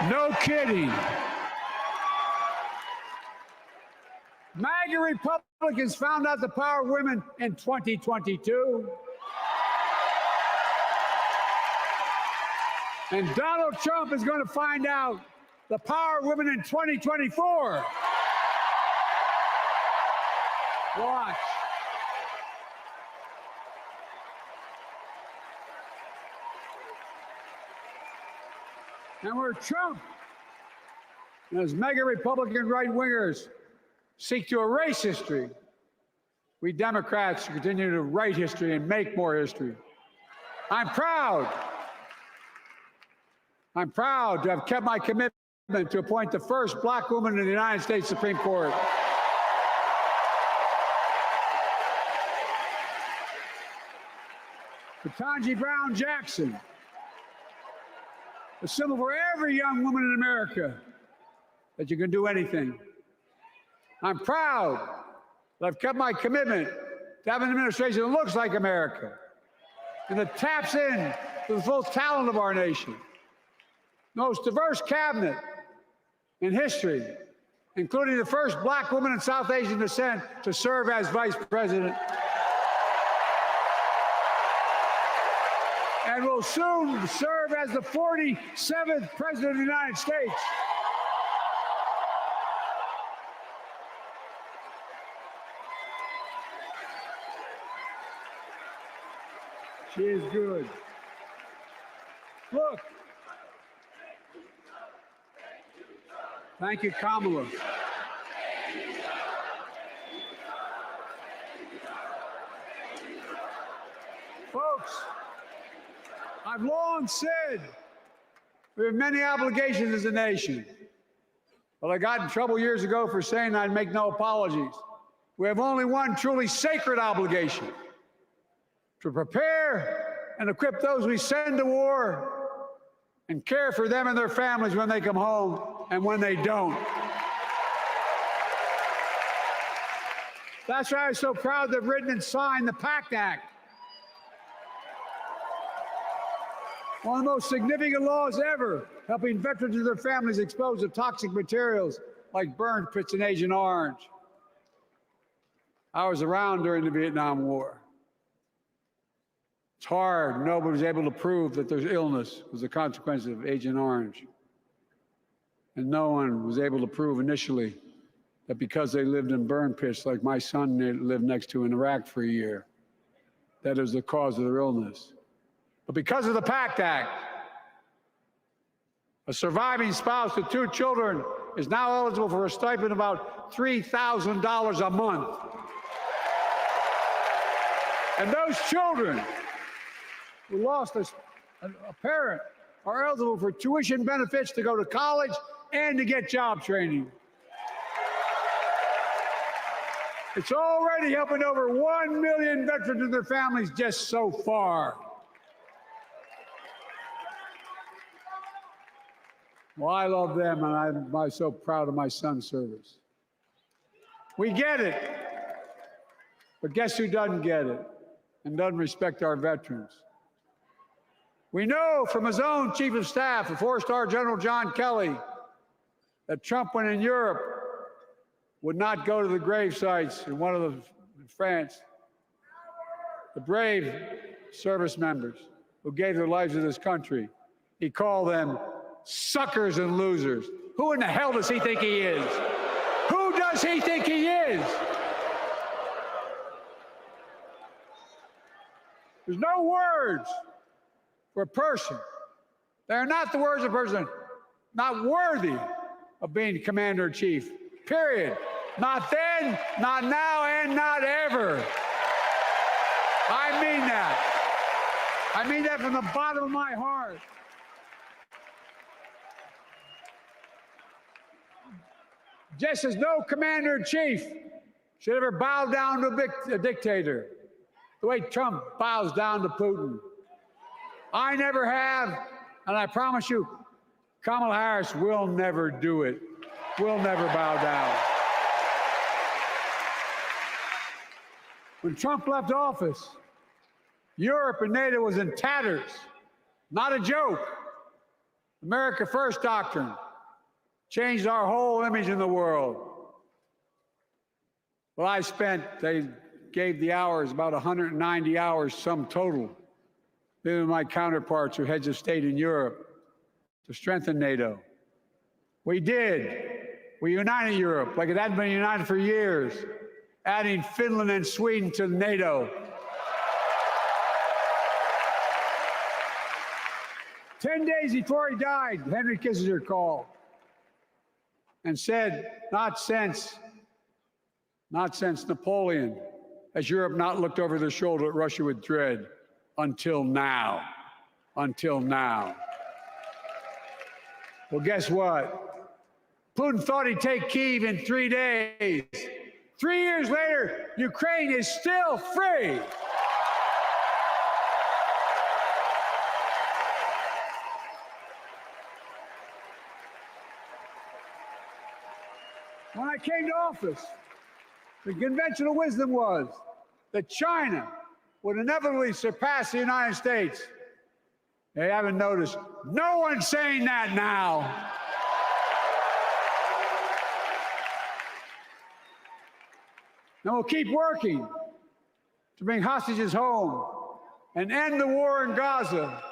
No kidding. MAGA Republicans found out the power of women in 2022. And Donald Trump is going to find out the power of women in 2024. Watch. And where Trump and his MAGA Republican right-wingers seek to erase history, we Democrats continue to write history and make more history. I'm proud to have kept my commitment to appoint the first Black woman in the United States Supreme Court. Ketanji Brown Jackson, a symbol for every young woman in America that you can do anything. I'm proud that I've kept my commitment to have an administration that looks like America and that taps in to the full talent of our nation. The most diverse cabinet in history, including the first Black woman in South Asian descent to serve as vice president. And will soon serve as the 47th president of the United States. She is good. Look. Thank you, Kamala. Folks, I've long said we have many obligations as a nation. But I got in trouble years ago for saying I'd make no apologies. We have only one truly sacred obligation: to prepare and equip those we send to war and care for them and their families when they come home and when they don't. That's why I'm so proud to have written and signed the PACT Act, one of the most significant laws ever, helping veterans and their families exposed to toxic materials like burn pits in Agent Orange. I was around during the Vietnam War. It's hard. Nobody was able to prove that there's illness was a consequence of Agent Orange. And no one was able to prove initially that because they lived in burn pits like my son lived next to in Iraq for a year, that is the cause of their illness. But because of the PACT Act, a surviving spouse with 2 children is now eligible for a stipend of about $3,000 a month. And those children who lost a parent are eligible for tuition benefits to go to college and to get job training. It's already helping over 1 million veterans and their families just so far. Well, I love them, and I'm so proud of my son's service. We get it. But guess who doesn't get it and doesn't respect our veterans? We know from his own chief of staff, the 4-star General John Kelly, that Trump, when in Europe, would not go to the grave sites in France. The brave service members who gave their lives to this country. He called them suckers and losers. Who in the hell does he think he is? Who does he think he is? There's no words for a person. They're not the words of a person not worthy of being commander-in-chief, period. Not then, not now, and not ever. I mean that. I mean that from the bottom of my heart. Just as no commander-in-chief should ever bow down to a dictator, the way Trump bows down to Putin. I never have, and I promise you, Kamala Harris will never do it. Will never bow down. When Trump left office, Europe and NATO was in tatters. Not a joke. America First doctrine changed our whole image in the world. Well, they gave the hours, about 190 hours sum total, me and my counterparts who heads of state in Europe, to strengthen NATO. We did. We united Europe like it hadn't been united for years, adding Finland and Sweden to NATO. 10 days before he died, Henry Kissinger called and said, not since Napoleon has Europe not looked over their shoulder at Russia with dread until now. Until now. Well, guess what? Putin thought he'd take Kyiv in 3 days. 3 years later, Ukraine is still free. When I came to office, the conventional wisdom was that China would inevitably surpass the United States. They haven't noticed. No one's saying that now. And we'll keep working to bring hostages home and end the war in Gaza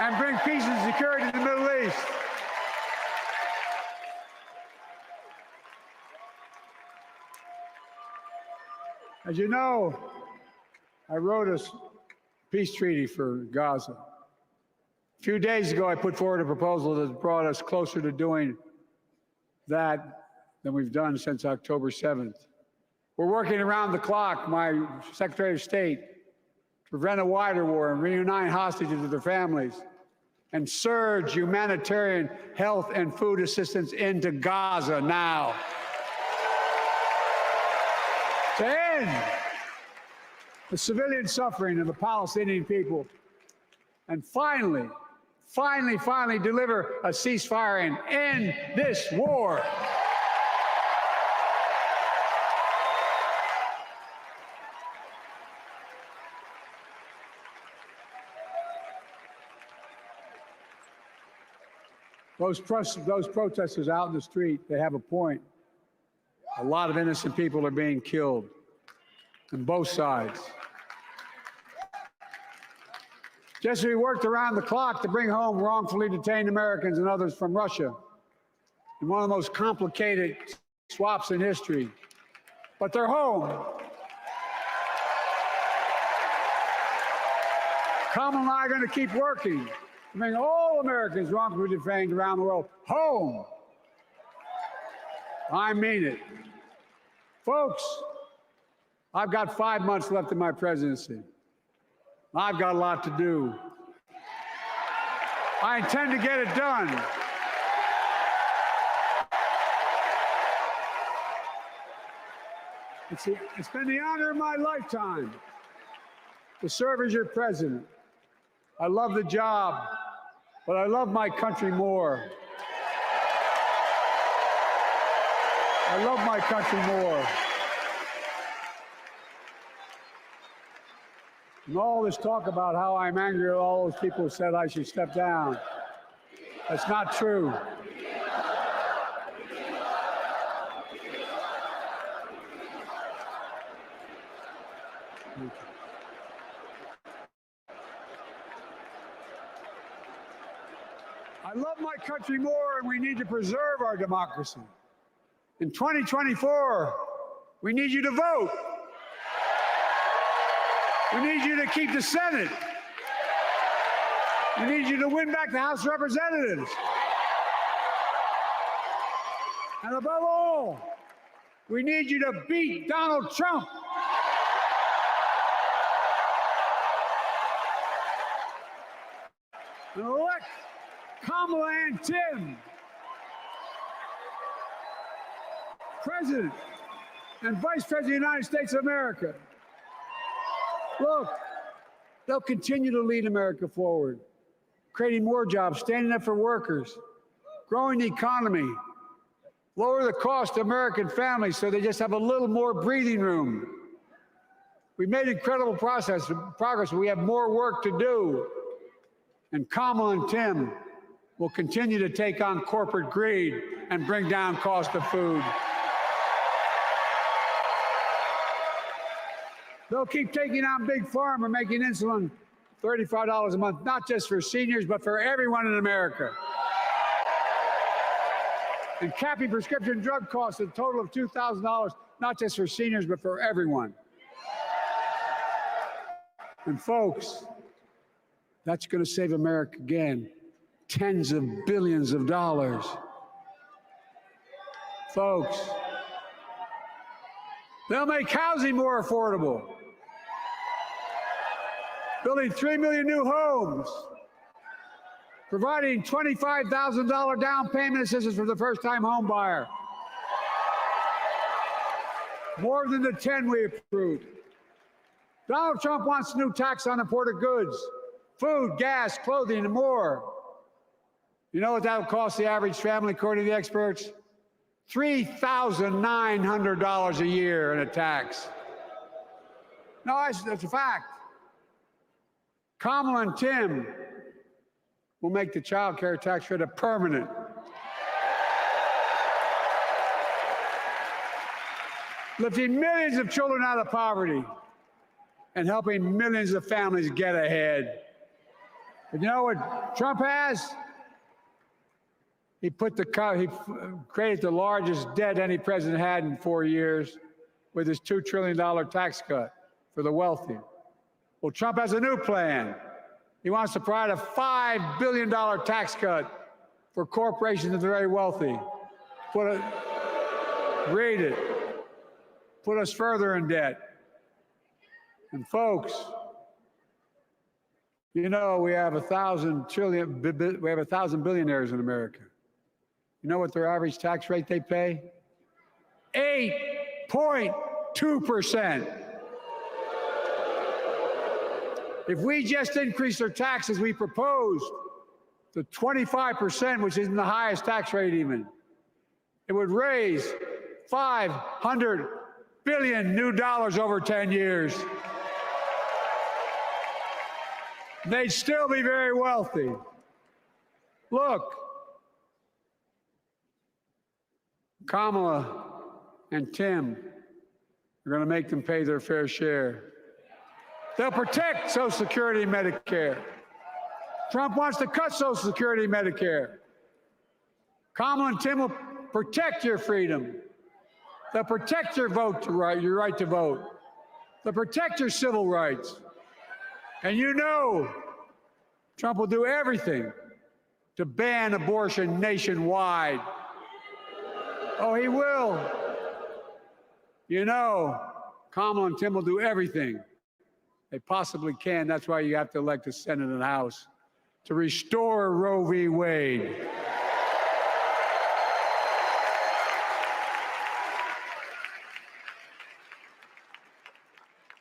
and bring peace and security in the Middle East. As you know, I wrote a peace treaty for Gaza. A few days ago, I put forward a proposal that brought us closer to doing that than we've done since October 7th. We're working around the clock, my Secretary of State, to prevent a wider war and reunite hostages with their families and surge humanitarian health and food assistance into Gaza now. To end the civilian suffering of the Palestinian people, and finally deliver a ceasefire and end this war. Those protesters out in the street, they have a point. A lot of innocent people are being killed on both sides. Just as we worked around the clock to bring home wrongfully detained Americans and others from Russia in one of the most complicated swaps in history, but they're home. Kamala and I are going to keep working to bring all Americans wrongfully detained around the world home. I mean it. Folks, I've got 5 months left in my presidency. I've got a lot to do. I intend to get it done. It's been the honor of my lifetime to serve as your president. I love the job, but I love my country more. I love my country more. And all this talk about how I'm angry at all those people who said I should step down. That's not true. I love my country more, and we need to preserve our democracy. In 2024, we need you to vote. We need you to keep the Senate. We need you to win back the House of Representatives. And above all, we need you to beat Donald Trump. And elect Kamala and Tim President and Vice President of the United States of America. Look, they'll continue to lead America forward, creating more jobs, standing up for workers, growing the economy, lower the cost to American families so they just have a little more breathing room. We've made incredible progress, but we have more work to do. And Kamala and Tim will continue to take on corporate greed and bring down cost of food. They'll keep taking on Big Pharma, making insulin $35 a month, not just for seniors, but for everyone in America. And capping prescription drug costs at a total of $2,000, not just for seniors, but for everyone. And folks, that's going to save America again, tens of billions of dollars. Folks, they'll make housing more affordable, building 3 million new homes, providing $25,000 down payment assistance for the first-time home buyer, more than the 10 we approved. Donald Trump wants a new tax on imported goods, food, gas, clothing, and more. You know what that will cost the average family, according to the experts? $3,900 a year in a tax. No, that's a fact. Kamala and Tim will make the child care tax credit permanent. Lifting millions of children out of poverty and helping millions of families get ahead. But you know what Trump has? He created the largest debt any president had in 4 years with his $2 trillion tax cut for the wealthy. Well, Trump has a new plan. He wants to provide a $5 billion tax cut for corporations and the very wealthy. Read it. Put us further in debt. And folks, you know we have 1,000 billionaires in America. You know what their average tax rate they pay? 8.2%. If we just increase their taxes, we proposed to 25%, which isn't the highest tax rate even, it would raise $500 billion new dollars over 10 years. They'd still be very wealthy. Look, Kamala and Tim are going to make them pay their fair share. They'll protect Social Security and Medicare. Trump wants to cut Social Security and Medicare. Kamala and Tim will protect your freedom. They'll protect your your right to vote. They'll protect your civil rights. And you know Trump will do everything to ban abortion nationwide. Oh, he will. You know, Kamala and Tim will do everything they possibly can. That's why you have to elect the Senate and House to restore Roe v. Wade.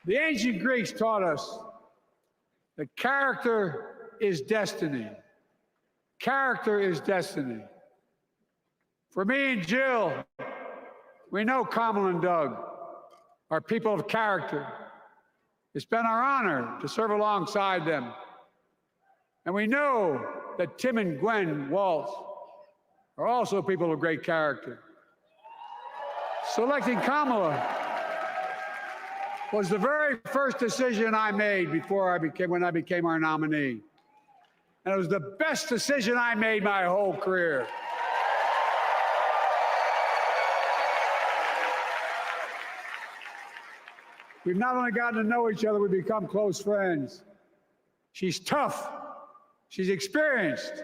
The ancient Greeks taught us that character is destiny. Character is destiny. For me and Jill, we know Kamala and Doug are people of character. It's been our honor to serve alongside them. And we know that Tim and Gwen Walz are also people of great character. Selecting Kamala was the very first decision I made when I became our nominee. And it was the best decision I made my whole career. We've not only gotten to know each other, we've become close friends. She's tough, she's experienced,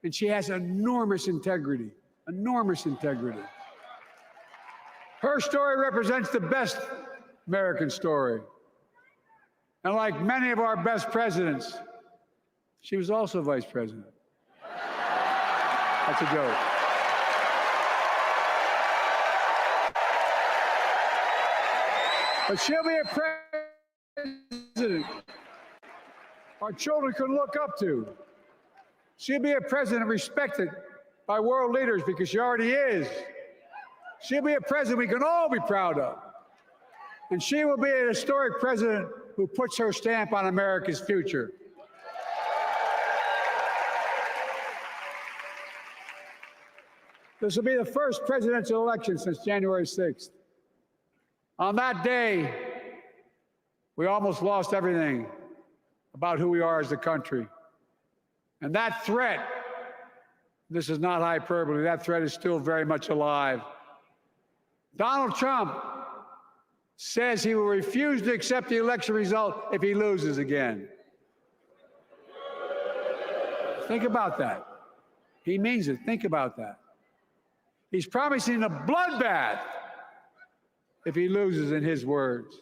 and she has enormous integrity, enormous integrity. Her story represents the best American story. And like many of our best presidents, she was also vice president. That's a joke. But she'll be a president our children can look up to. She'll be a president respected by world leaders because she already is. She'll be a president we can all be proud of. And she will be an historic president who puts her stamp on America's future. This will be the first presidential election since January 6th. On that day, we almost lost everything about who we are as a country. And that threat, this is not hyperbole, that threat is still very much alive. Donald Trump says he will refuse to accept the election result if he loses again. Think about that. He means it. Think about that. He's promising a bloodbath if he loses, in his words.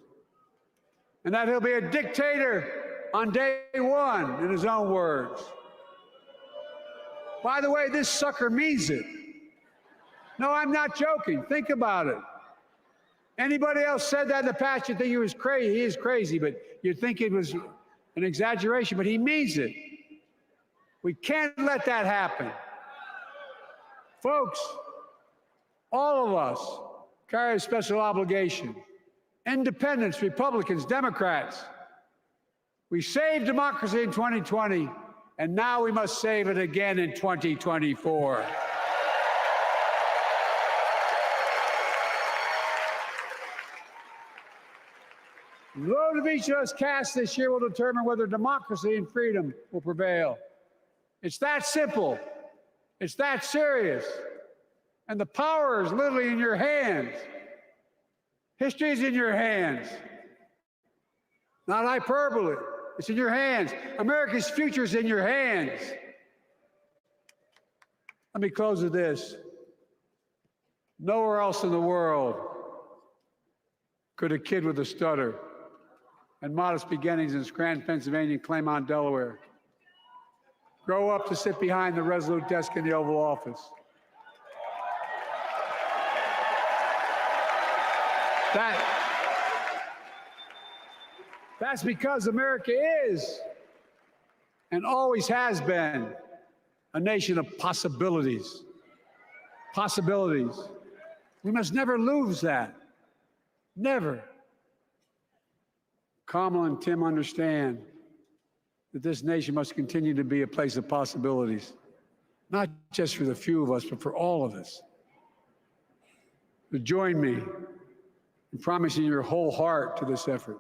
And that he'll be a dictator on day one, in his own words. By the way, this sucker means it. No, I'm not joking. Think about it. Anybody else said that in the past, you'd think he was crazy. He is crazy, but you'd think it was an exaggeration, but he means it. We can't let that happen. Folks, all of us carry a special obligation. Independents, Republicans, Democrats. We saved democracy in 2020, and now we must save it again in 2024. The vote of each of us cast this year will determine whether democracy and freedom will prevail. It's that simple. It's that serious. And the power is literally in your hands. History is in your hands. Not hyperbole. It's in your hands. America's future is in your hands. Let me close with this. Nowhere else in the world could a kid with a stutter and modest beginnings in Scranton, Pennsylvania, and Claymont, Delaware, grow up to sit behind the resolute desk in the Oval Office. That's because America is and always has been a nation of possibilities. Possibilities. We must never lose that. Never. Kamala and Tim understand that this nation must continue to be a place of possibilities, not just for the few of us, but for all of us. So join me in promising your whole heart to this effort,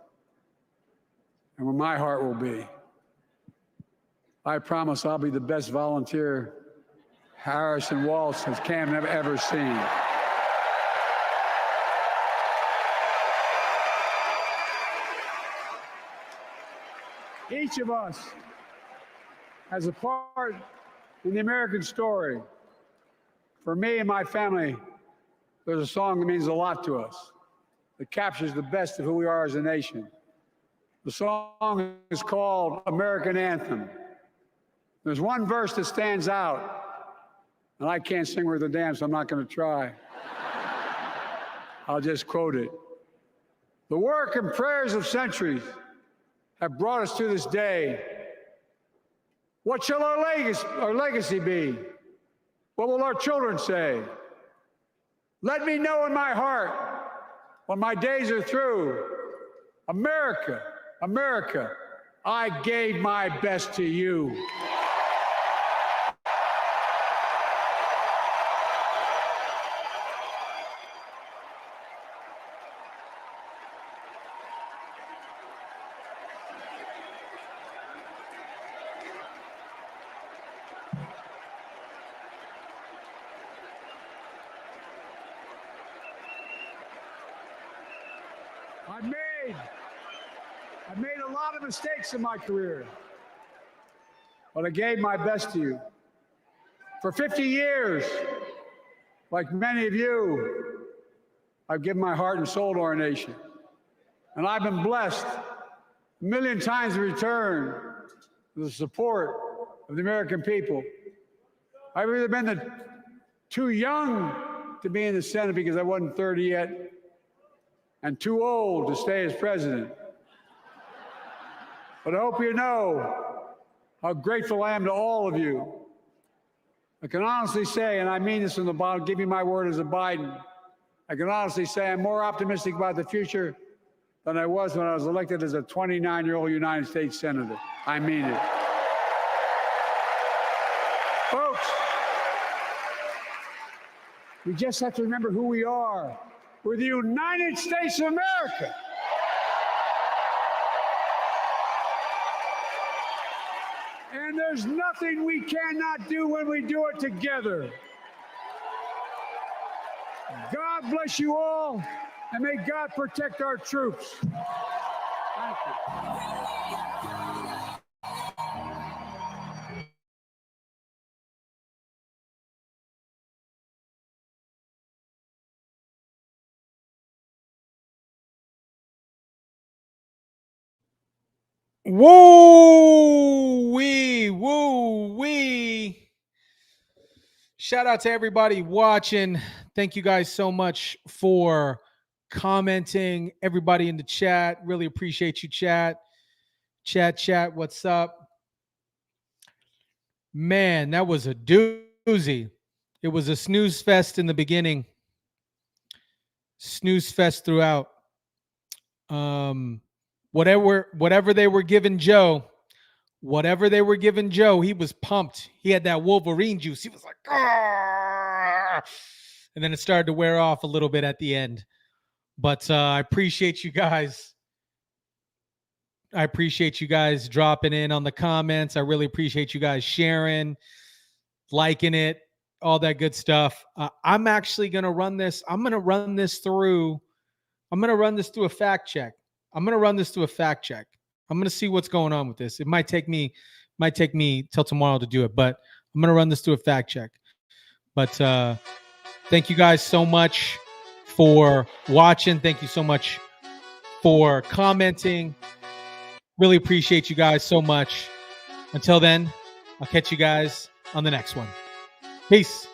and where my heart will be. I promise I'll be the best volunteer Harris-Walz has Cam ever seen. Each of us has a part in the American story. For me and my family, there's a song that means a lot to us, that captures the best of who we are as a nation. The song is called American Anthem. There's one verse that stands out, and I can't sing worth a damn, so I'm not going to try. I'll just quote it. The work and prayers of centuries have brought us to this day. What shall our legacy be? What will our children say? Let me know in my heart when my days are through. America, America, I gave my best to you. I've made a lot of mistakes in my career, but I gave my best to you. For 50 years, like many of you, I've given my heart and soul to our nation. And I've been blessed a million times in return with the support of the American people. I've either been too young to be in the Senate because I wasn't 30 yet, and too old to stay as president. But I hope you know how grateful I am to all of you. I can honestly say, and I mean this from the bottom, give you my word as a Biden, I can honestly say I'm more optimistic about the future than I was when I was elected as a 29-year-old United States Senator. I mean it. Folks, we just have to remember who we are. We're the United States of America. And there's nothing we cannot do when we do it together. God bless you all, and may God protect our troops. Thank you. Woo-wee. Shout out to everybody watching. Thank you guys so much for commenting. Everybody in the chat, really appreciate you, chat. Chat, what's up? Man, that was a doozy. It was a snooze fest in the beginning. Snooze fest throughout. Whatever they were giving Joe, he was pumped. He had that Wolverine juice. He was like, "Argh!" And then it started to wear off a little bit at the end. But I appreciate you guys. I appreciate you guys dropping in on the comments. I really appreciate you guys sharing, liking it, all that good stuff. I'm actually going to run this. I'm going to run this through a fact check. I'm going to see what's going on with this. It might take me till tomorrow to do it, but I'm going to run this through a fact check. But thank you guys so much for watching. Thank you so much for commenting. Really appreciate you guys so much. Until then, I'll catch you guys on the next one. Peace.